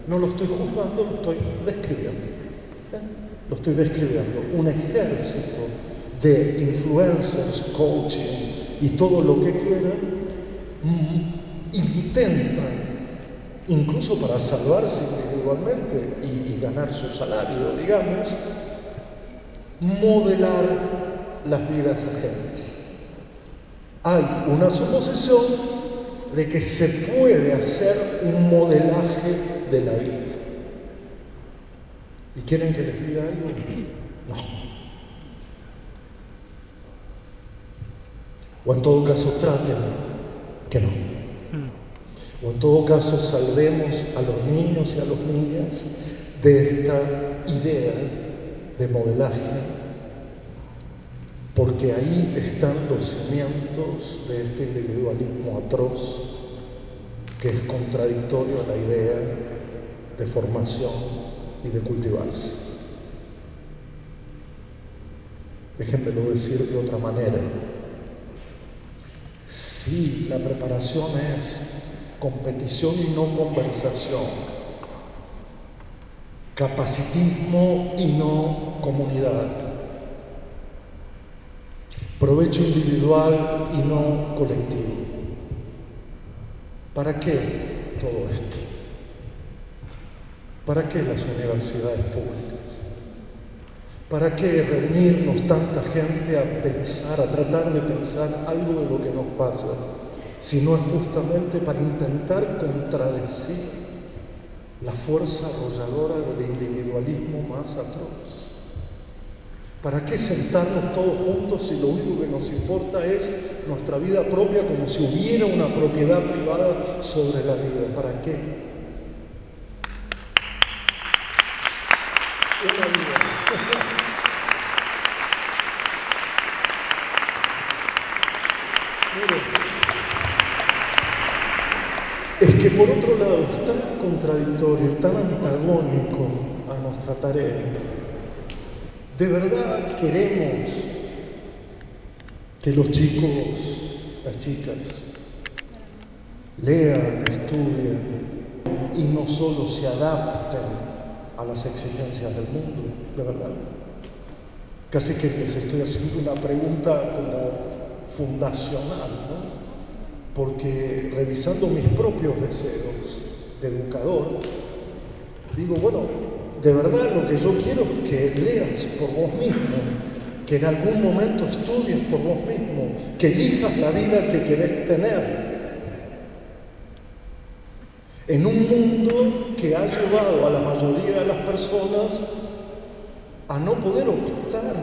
No lo estoy juzgando, lo estoy describiendo. Lo estoy describiendo. Un ejército de influencers, coaching y todo lo que quieran intentan, incluso para salvarse individualmente y ganar su salario, digamos, modelar las vidas ajenas. Hay una suposición de que se puede hacer un modelaje de la vida. ¿Y quieren que les diga algo? No. O en todo caso traten que no. O en todo caso salvemos a los niños y a las niñas de esta idea de modelaje, porque ahí están los cimientos de este individualismo atroz que es contradictorio a la idea de formación y de cultivarse. Déjenmelo decir de otra manera. Si la preparación es competición y no conversación, capacitismo y no comunidad, provecho individual y no colectivo, ¿para qué todo esto? ¿Para qué las universidades públicas? ¿Para qué reunirnos tanta gente a pensar, a tratar de pensar algo de lo que nos pasa? Si no es justamente para intentar contradecir la fuerza arrolladora del individualismo más atroz. ¿Para qué sentarnos todos juntos si lo único que nos importa es nuestra vida propia, como si hubiera una propiedad privada sobre la vida? ¿Para qué? Una vida. Es que por otro lado es tan contradictorio, tan antagónico a nuestra tarea. ¿De verdad queremos que los chicos, las chicas, lean, estudien y no solo se adapten a las exigencias del mundo? ¿De verdad? Casi que les estoy haciendo una pregunta como fundacional, ¿no? porque revisando mis propios deseos de educador, digo, bueno, de verdad lo que yo quiero es que leas por vos mismo, que en algún momento estudies por vos mismo, que elijas la vida que querés tener. En un mundo que ha llevado a la mayoría de las personas a no poder optar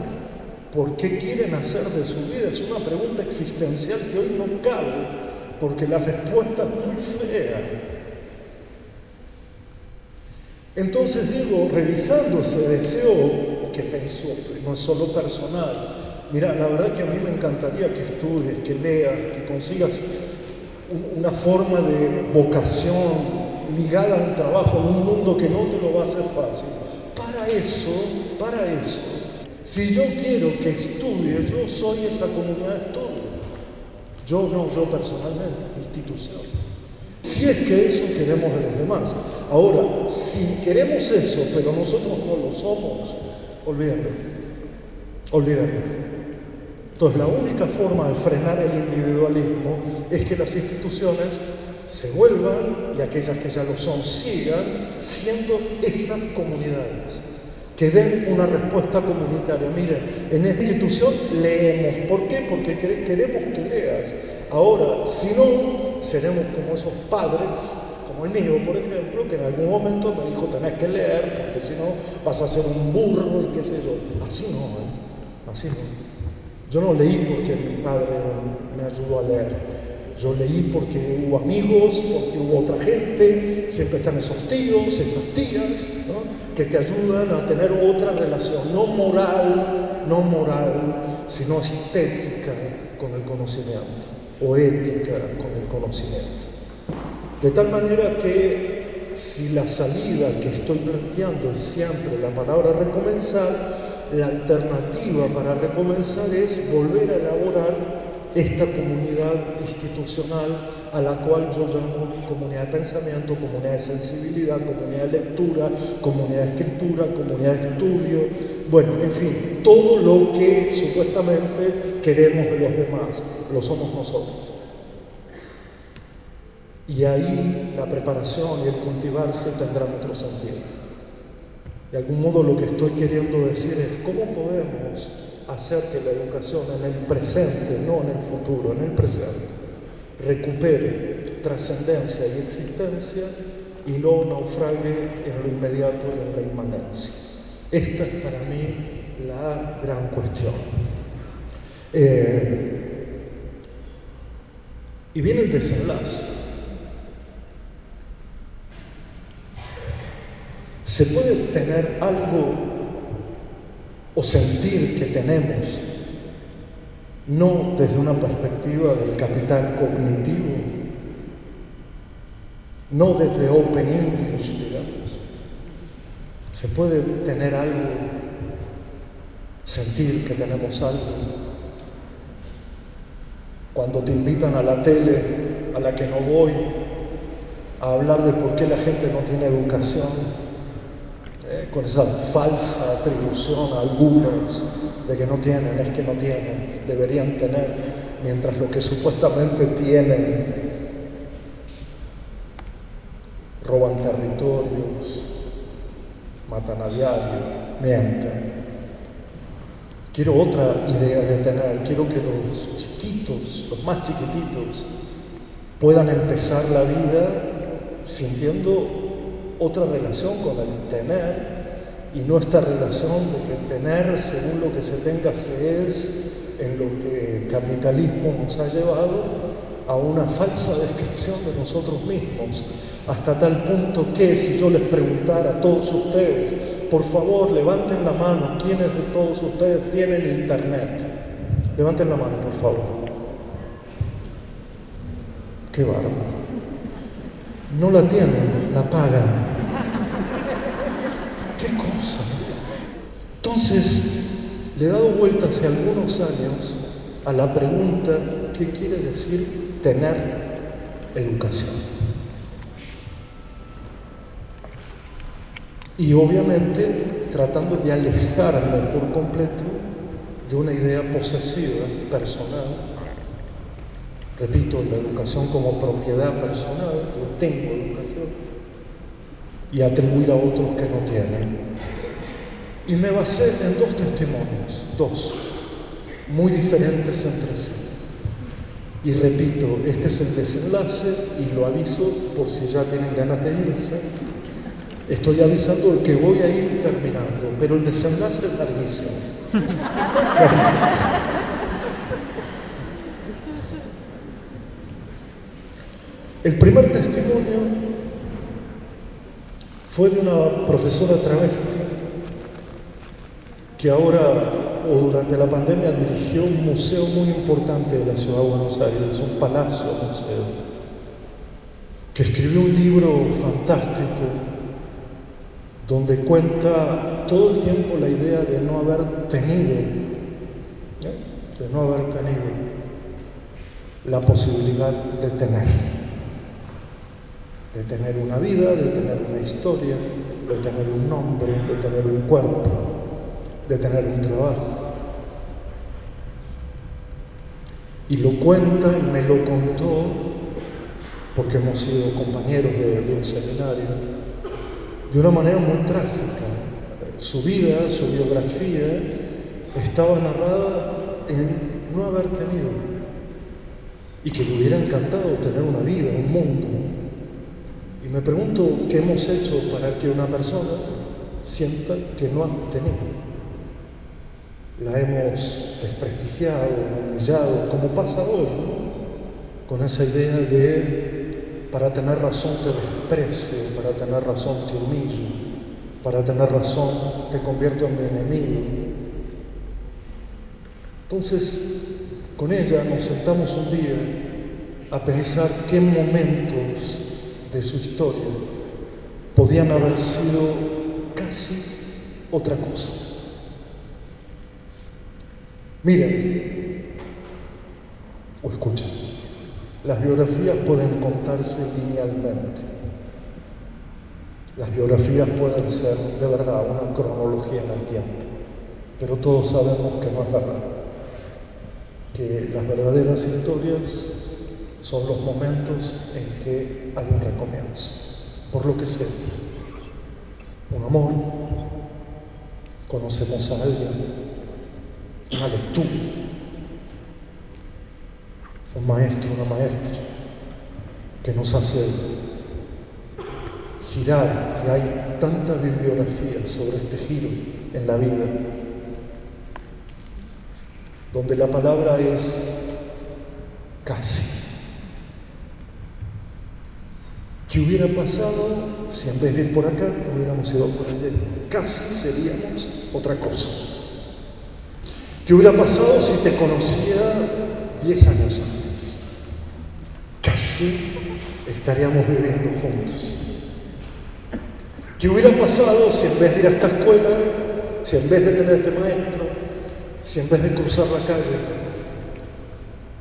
por qué quieren hacer de su vida. Es una pregunta existencial que hoy no cabe, porque la respuesta es muy fea. Entonces digo, revisando ese deseo que pensó, no es solo personal, mira, la verdad que a mí me encantaría que estudies, que leas, que consigas una forma de vocación ligada a un trabajo en un mundo que no te lo va a hacer fácil. Para eso, si yo quiero que estudie, yo soy esa comunidad de estudio. Yo personalmente, institución. Si es que eso queremos de los demás. Ahora, si queremos eso, pero nosotros no lo somos, olvídalo. Entonces, la única forma de frenar el individualismo es que las instituciones se vuelvan, y aquellas que ya lo son, sigan siendo esas comunidades, que den una respuesta comunitaria. Miren, en esta institución leemos. ¿Por qué? Porque queremos que leas. Ahora, si no, seremos como esos padres, como el mío, por ejemplo, que en algún momento me dijo, tenés que leer, porque si no vas a ser un burro y qué sé yo. Así no. Yo no leí porque mi padre me ayudó a leer. Yo leí porque hubo amigos, porque hubo otra gente, siempre están esos tíos, esas tías, ¿no?, que te ayudan a tener otra relación, no moral, sino estética con el conocimiento, o ética con el conocimiento. De tal manera que si la salida que estoy planteando es siempre la palabra recomenzar, la alternativa para recomenzar es volver a elaborar esta comunidad institucional a la cual yo llamo comunidad de pensamiento, comunidad de sensibilidad, comunidad de lectura, comunidad de escritura, comunidad de estudio, bueno, en fin, todo lo que supuestamente queremos de los demás, lo somos nosotros. Y ahí la preparación y el cultivarse tendrán otro sentido. De algún modo lo que estoy queriendo decir es cómo podemos hacer que la educación en el presente, no en el futuro, en el presente, recupere trascendencia y existencia y no naufrague en lo inmediato y en la inmanencia. Esta es para mí la gran cuestión. Y viene el desenlace. ¿Se puede tener algo o sentir que tenemos, no desde una perspectiva del capital cognitivo, no desde Open English, digamos? ¿Se puede tener algo, sentir que tenemos algo? Cuando te invitan a la tele, a la que no voy, a hablar de por qué la gente no tiene educación, con esa falsa atribución a algunos de que no tienen, es que no tienen, deberían tener, mientras lo que supuestamente tienen roban territorios, matan a diario, mienten. Quiero otra idea de tener, quiero que los chiquitos, los más chiquititos, puedan empezar la vida sintiendo otra relación con el tener, y no esta relación de que tener según lo que se tenga se es, en lo que el capitalismo nos ha llevado a una falsa descripción de nosotros mismos, hasta tal punto que si yo les preguntara a todos ustedes, por favor levanten la mano, ¿quiénes de todos ustedes tienen internet? Levanten la mano, por favor. Qué bárbaro. No la tienen, la pagan. ¿Qué cosa? Entonces, le he dado vuelta hace algunos años a la pregunta, ¿qué quiere decir tener educación? Y obviamente tratando de alejarme por completo de una idea posesiva, personal, repito, la educación como propiedad personal, yo tengo educación, y atribuir a otros que no tienen. Y me basé en dos testimonios, dos, muy diferentes entre sí. Y repito, este es el desenlace y lo aviso por si ya tienen ganas de irse. Estoy avisando de que voy a ir terminando, pero el desenlace es larguísimo. El primer testimonio fue de una profesora travesti que ahora o durante la pandemia dirigió un museo muy importante de la ciudad de Buenos Aires, un palacio museo, que escribió un libro fantástico donde cuenta todo el tiempo la idea de no haber tenido la posibilidad de tener una vida, de tener una historia, de tener un nombre, de tener un cuerpo, de tener un trabajo. Y lo cuenta y me lo contó porque hemos sido compañeros de un seminario, de una manera muy trágica. Su vida, su biografía, estaba narrada en no haber tenido, y que le hubiera encantado tener una vida, un mundo. Y me pregunto qué hemos hecho para que una persona sienta que no ha tenido. La hemos desprestigiado, humillado, como pasa hoy, ¿no? Con esa idea de para tener razón te desprecio, para tener razón te humillo, para tener razón te convierto en mi enemigo. Entonces, con ella nos sentamos un día a pensar qué momentos de su historia podían haber sido casi otra cosa. Miren, o escuchen, las biografías pueden contarse linealmente. Las biografías pueden ser, de verdad, una cronología en el tiempo. Pero todos sabemos que no es verdad. Que las verdaderas historias son los momentos en que hay un recomienzo. Por lo que sea. Un amor, conocemos a alguien, una lectura, un maestro, una maestra, que nos hace girar, y hay tanta bibliografía sobre este giro en la vida, donde la palabra es casi. ¿Qué hubiera pasado si en vez de ir por acá hubiéramos ido por allá? Casi seríamos otra cosa. ¿Qué hubiera pasado si te conocía 10 años antes? Casi estaríamos viviendo juntos. ¿Qué hubiera pasado si en vez de ir a esta escuela, si en vez de tener este maestro, si en vez de cruzar la calle,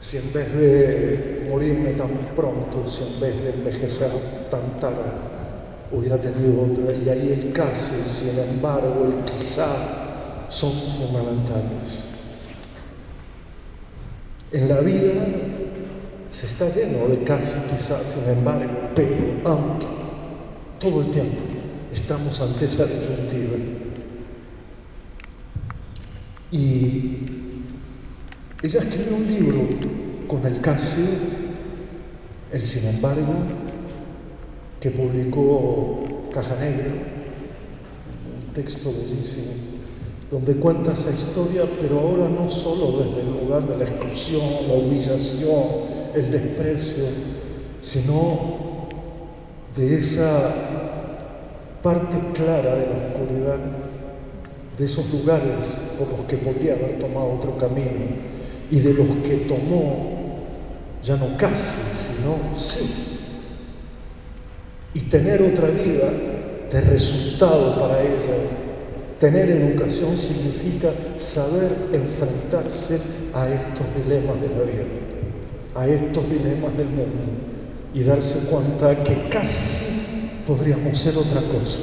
si en vez de morirme tan pronto, si en vez de envejecer tan tarde, hubiera tenido otra? Y ahí el casi, sin embargo, el quizá, son fundamentales. En la vida se está lleno de casi, quizás, sin embargo, pero, aunque, todo el tiempo estamos ante esa disyuntiva. Y ella escribió un libro con el casi, el sin embargo, que publicó Caja Negra, un texto bellísimo, donde cuenta esa historia, pero ahora no solo desde el lugar de la exclusión, la humillación, el desprecio, sino de esa parte clara de la oscuridad, de esos lugares por los que podría haber tomado otro camino, y de los que tomó ya no casi, sino sí. Y tener otra vida de resultado para ella. Tener educación significa saber enfrentarse a estos dilemas de la vida, a estos dilemas del mundo, y darse cuenta que casi podríamos ser otra cosa,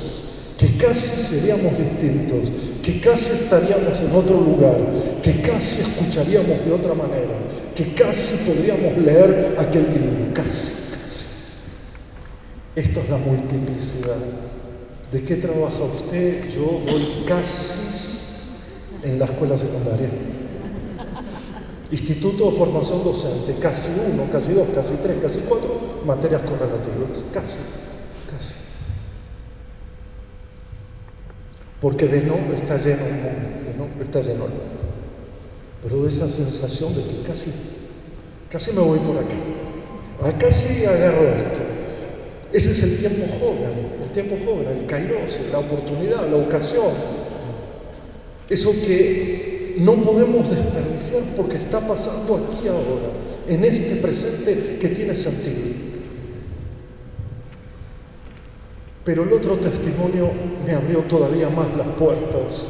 que casi seríamos distintos, que casi estaríamos en otro lugar, que casi escucharíamos de otra manera, que casi podríamos leer aquel libro, casi. Esta es la multiplicidad. ¿De qué trabaja usted? Yo doy casi en la escuela secundaria. Instituto de Formación Docente, casi 1, casi 2, casi 3, casi 4 materias correlativas, casi. Porque de no está lleno el mundo, de no está lleno el mundo. Pero de esa sensación de que casi me voy por acá. Casi agarro esto. Ese es el tiempo joven, el kairos, la oportunidad, la ocasión. Eso que no podemos desperdiciar porque está pasando aquí ahora, en este presente que tiene sentido. Pero el otro testimonio me abrió todavía más las puertas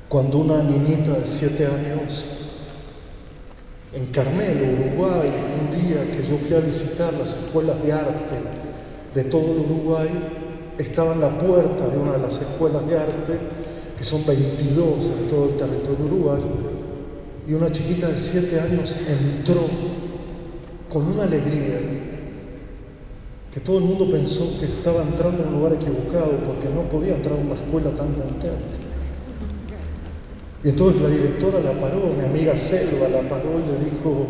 cuando una niñita de 7 años en Carmelo, Uruguay, un día que yo fui a visitar las escuelas de arte de todo el Uruguay, estaba en la puerta de una de las escuelas de arte, que son 22 en todo el territorio uruguayo, y una chiquita de 7 años entró con una alegría que todo el mundo pensó que estaba entrando en un lugar equivocado porque no podía entrar a una escuela tan contenta. Y entonces la directora la paró, mi amiga Selva la paró y le dijo: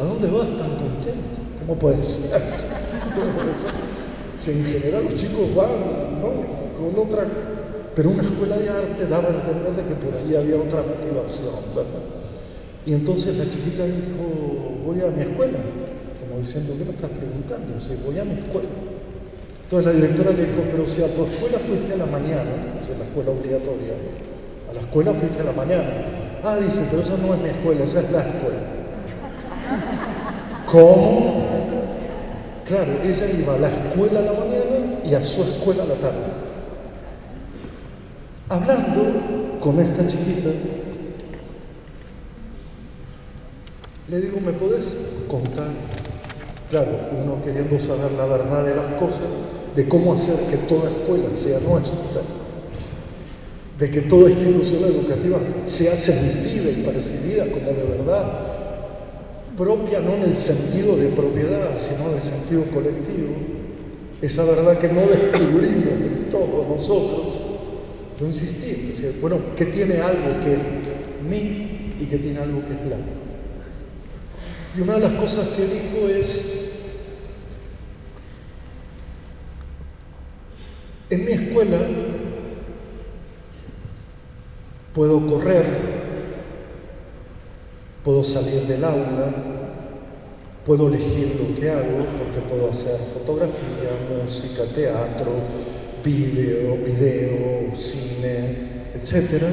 ¿a dónde vas tan contenta? ¿Cómo puede ser? Si en general los chicos van, ¿no?, con otra... Pero una escuela de arte daba a entender de que por ahí había otra motivación, ¿verdad? Y entonces la chiquita dijo: voy a mi escuela. Como diciendo: ¿qué me estás preguntando? Sí, voy a mi escuela. Entonces la directora le dijo: pero si a tu escuela fuiste a la mañana, o sea, la escuela obligatoria, a la escuela fuiste a la mañana. Dice: pero esa no es mi escuela, esa es la escuela. ¿Cómo? Claro, ella iba a la escuela a la mañana y a su escuela a la tarde. Hablando con esta chiquita, le digo: ¿me podés contar? Claro, uno queriendo saber la verdad de las cosas, de cómo hacer que toda escuela sea nuestra, de que toda institución educativa sea sentida y percibida como de verdad propia, no en el sentido de propiedad, sino en el sentido colectivo. Esa verdad que no descubrimos en todos nosotros. Yo insistí, decía: bueno, que tiene algo que es mí y que tiene algo que es la. Y una de las cosas que dijo es: en mi escuela puedo correr, puedo salir del aula, puedo elegir lo que hago, porque puedo hacer fotografía, música, teatro, video, cine, etc.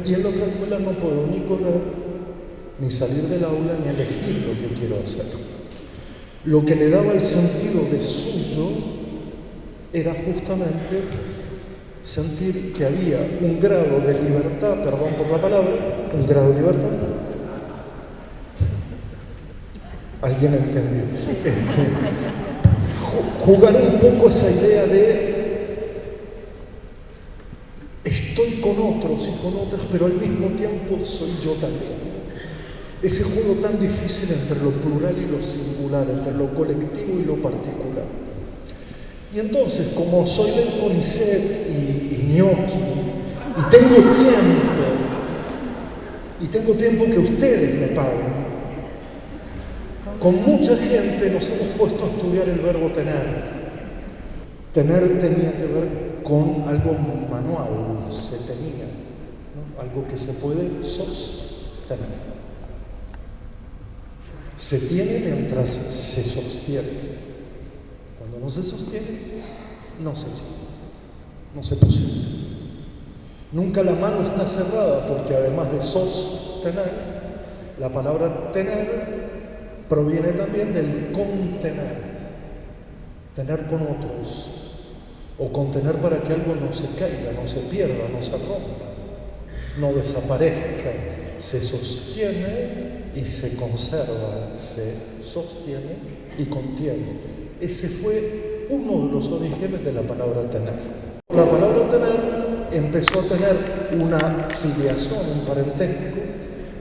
Y en la otra escuela no puedo ni correr, ni salir del aula, ni elegir lo que quiero hacer. Lo que le daba el sentido de suyo era justamente sentir que había un grado de libertad, perdón por la palabra, un grado de libertad. ¿Alguien entendió? Jugar un poco esa idea de estoy con otros y con otras, pero al mismo tiempo soy yo también. Ese juego tan difícil entre lo plural y lo singular, entre lo colectivo y lo particular. Y entonces, como soy del CONICET y ñoqui, y tengo tiempo que ustedes me paguen, con mucha gente nos hemos puesto a estudiar el verbo tener. Tener tenía que ver con algo manual, se tenía, ¿no? Algo que se puede sostener. Se tiene mientras se sostiene. Cuando no se sostiene, no se tiene, no se posee. Nunca la mano está cerrada, porque además de sostener, la palabra tener proviene también del contener, tener con otros, o contener para que algo no se caiga, no se pierda, no se rompa, no desaparezca. Se sostiene y se conserva, se sostiene y contiene. Ese fue uno de los orígenes de la palabra tener. La palabra tener empezó a tener una filiación, un parentesco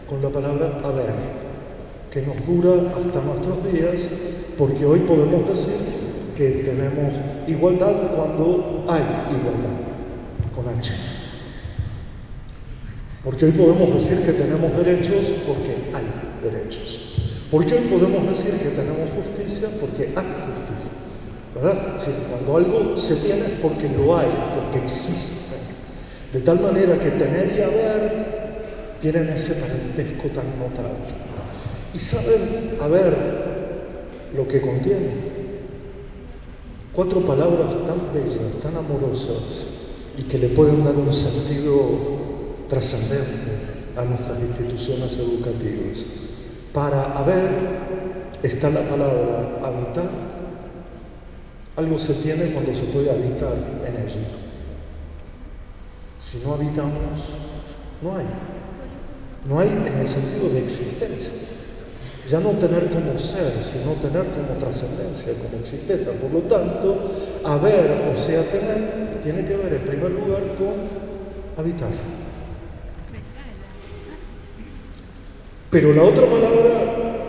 con la palabra haber. que nos dura hasta nuestros días, porque hoy podemos decir que tenemos igualdad cuando hay igualdad, con H. Porque hoy podemos decir que tenemos derechos porque hay derechos. Porque hoy podemos decir que tenemos justicia porque hay justicia. ¿Verdad? Sí, cuando algo se tiene es porque lo hay, porque existe. De tal manera que tener y haber tienen ese parentesco tan notable. Y saben haber lo que contiene. 4 palabras tan bellas, tan amorosas y que le pueden dar un sentido trascendente a nuestras instituciones educativas. Para haber está la palabra habitar. Algo se tiene cuando se puede habitar en ello. Si no habitamos, no hay. No hay en el sentido de existencia. Ya no tener como ser, sino tener como trascendencia, como existencia. Por lo tanto, haber, o sea, tener, tiene que ver en primer lugar con habitar. Pero la otra palabra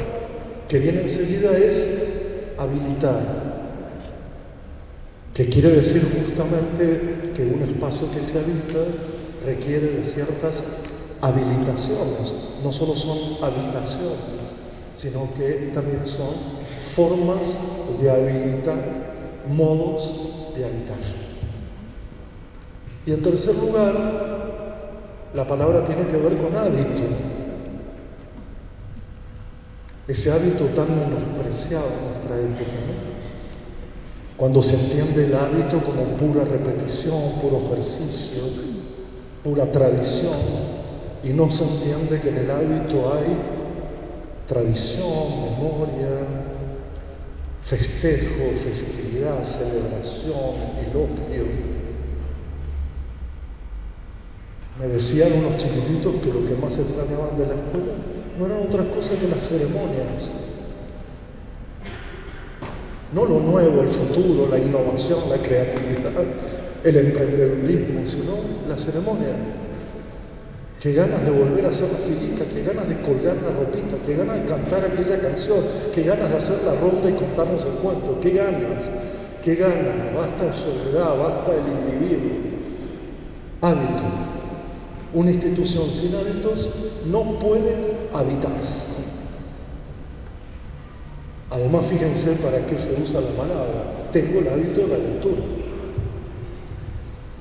que viene enseguida es habilitar, que quiere decir justamente que un espacio que se habita requiere de ciertas habilitaciones. No solo son habitaciones, sino que también son formas de habilitar, modos de habitar. Y en tercer lugar, la palabra tiene que ver con hábito. Ese hábito tan menospreciado en nuestra época, ¿no? Cuando se entiende el hábito como pura repetición, puro ejercicio, pura tradición, y no se entiende que en el hábito hay tradición, memoria, festejo, festividad, celebración, elogio. Me decían unos chiquititos que lo que más extrañaban de la escuela no eran otras cosas que las ceremonias. No lo nuevo, el futuro, la innovación, la creatividad, el emprendedurismo, sino la ceremonia. Qué ganas de volver a hacer la filita, qué ganas de colgar la ropita, qué ganas de cantar aquella canción, qué ganas de hacer la ronda y contarnos el cuento, qué ganas, basta de soledad, basta del individuo. Hábito. Una institución sin hábitos no puede habitarse. Además, fíjense para qué se usa la palabra. Tengo el hábito de la lectura.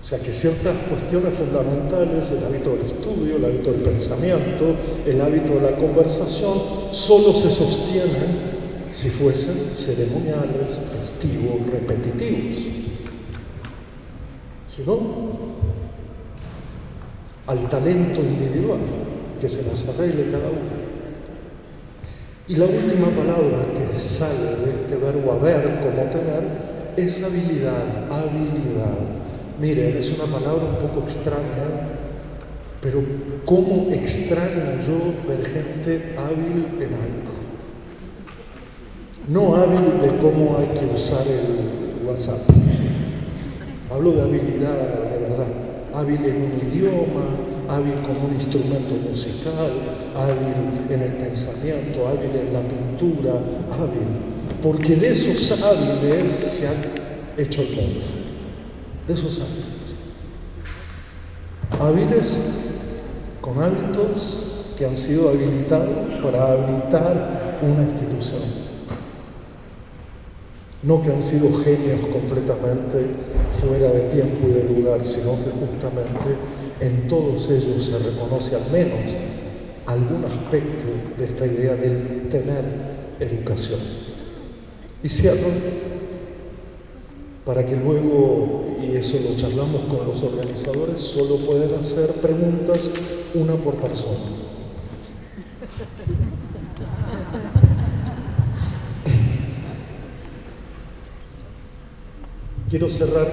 O sea que ciertas cuestiones fundamentales, el hábito del estudio, el hábito del pensamiento, el hábito de la conversación, solo se sostienen si fuesen ceremoniales, festivos, repetitivos. Si no, al talento individual, que se las arregle cada uno. Y la última palabra que sale de este verbo haber como tener es habilidad, habilidad. Miren, es una palabra un poco extraña, pero ¿cómo extraño yo ver gente hábil en algo? No hábil de cómo hay que usar el WhatsApp. Hablo de habilidad, de verdad. Hábil en un idioma, hábil como un instrumento musical, hábil en el pensamiento, hábil en la pintura, hábil. Porque de esos hábiles se han hecho el mundo. De esos hábiles. Hábiles con hábitos que han sido habilitados para habitar una institución. No que han sido genios completamente fuera de tiempo y de lugar, sino que justamente en todos ellos se reconoce al menos algún aspecto de esta idea del tener educación. Y cierro para que luego, y eso lo charlamos con los organizadores, solo pueden hacer preguntas una por persona. Quiero cerrar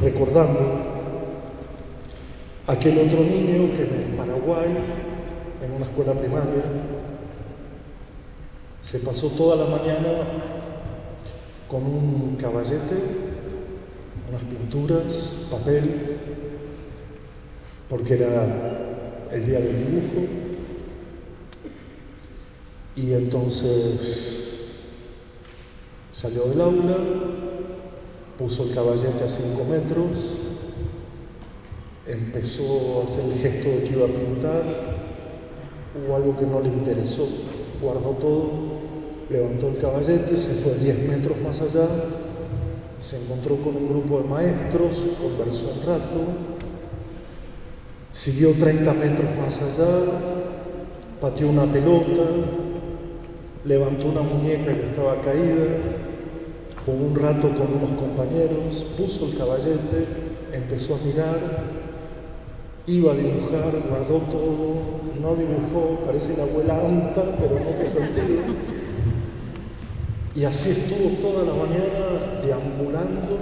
recordando aquel otro niño que en el Paraguay, en una escuela primaria, se pasó toda la mañana con un caballete, unas pinturas, papel, porque era el día del dibujo, Y entonces salió del aula, puso el caballete a 5 metros, empezó a hacer el gesto de que iba a pintar, hubo algo que no le interesó, guardó todo, levantó el caballete, se fue 10 metros más allá, se encontró con un grupo de maestros, conversó un rato, siguió 30 metros más allá, pateó una pelota, levantó una muñeca que estaba caída, jugó un rato con unos compañeros, puso el caballete, empezó a mirar, iba a dibujar, guardó todo, no dibujó, parece la abuela Anta, pero en otro sentido. Y así estuvo toda la mañana deambulando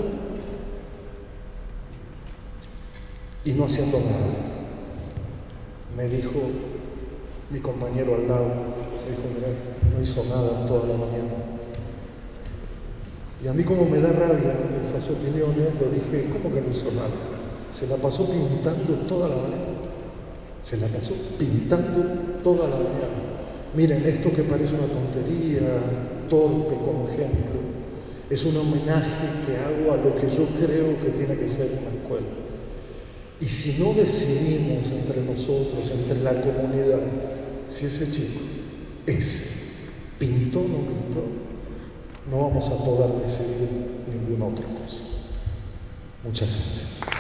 y no haciendo nada. Me dijo mi compañero al lado, me dijo, mirá, no hizo nada en toda la mañana. Y a mí como me da rabia esas opiniones, le dije, ¿cómo que no hizo nada? Se la pasó pintando toda la mañana. Se la pasó pintando toda la mañana. Miren, esto que parece una tontería, torpe como ejemplo, es un homenaje que hago a lo que yo creo que tiene que ser una escuela. Y si no decidimos entre nosotros, entre la comunidad, si ese chico, pintó o no pintó, no vamos a poder decidir ninguna otra cosa. Muchas gracias.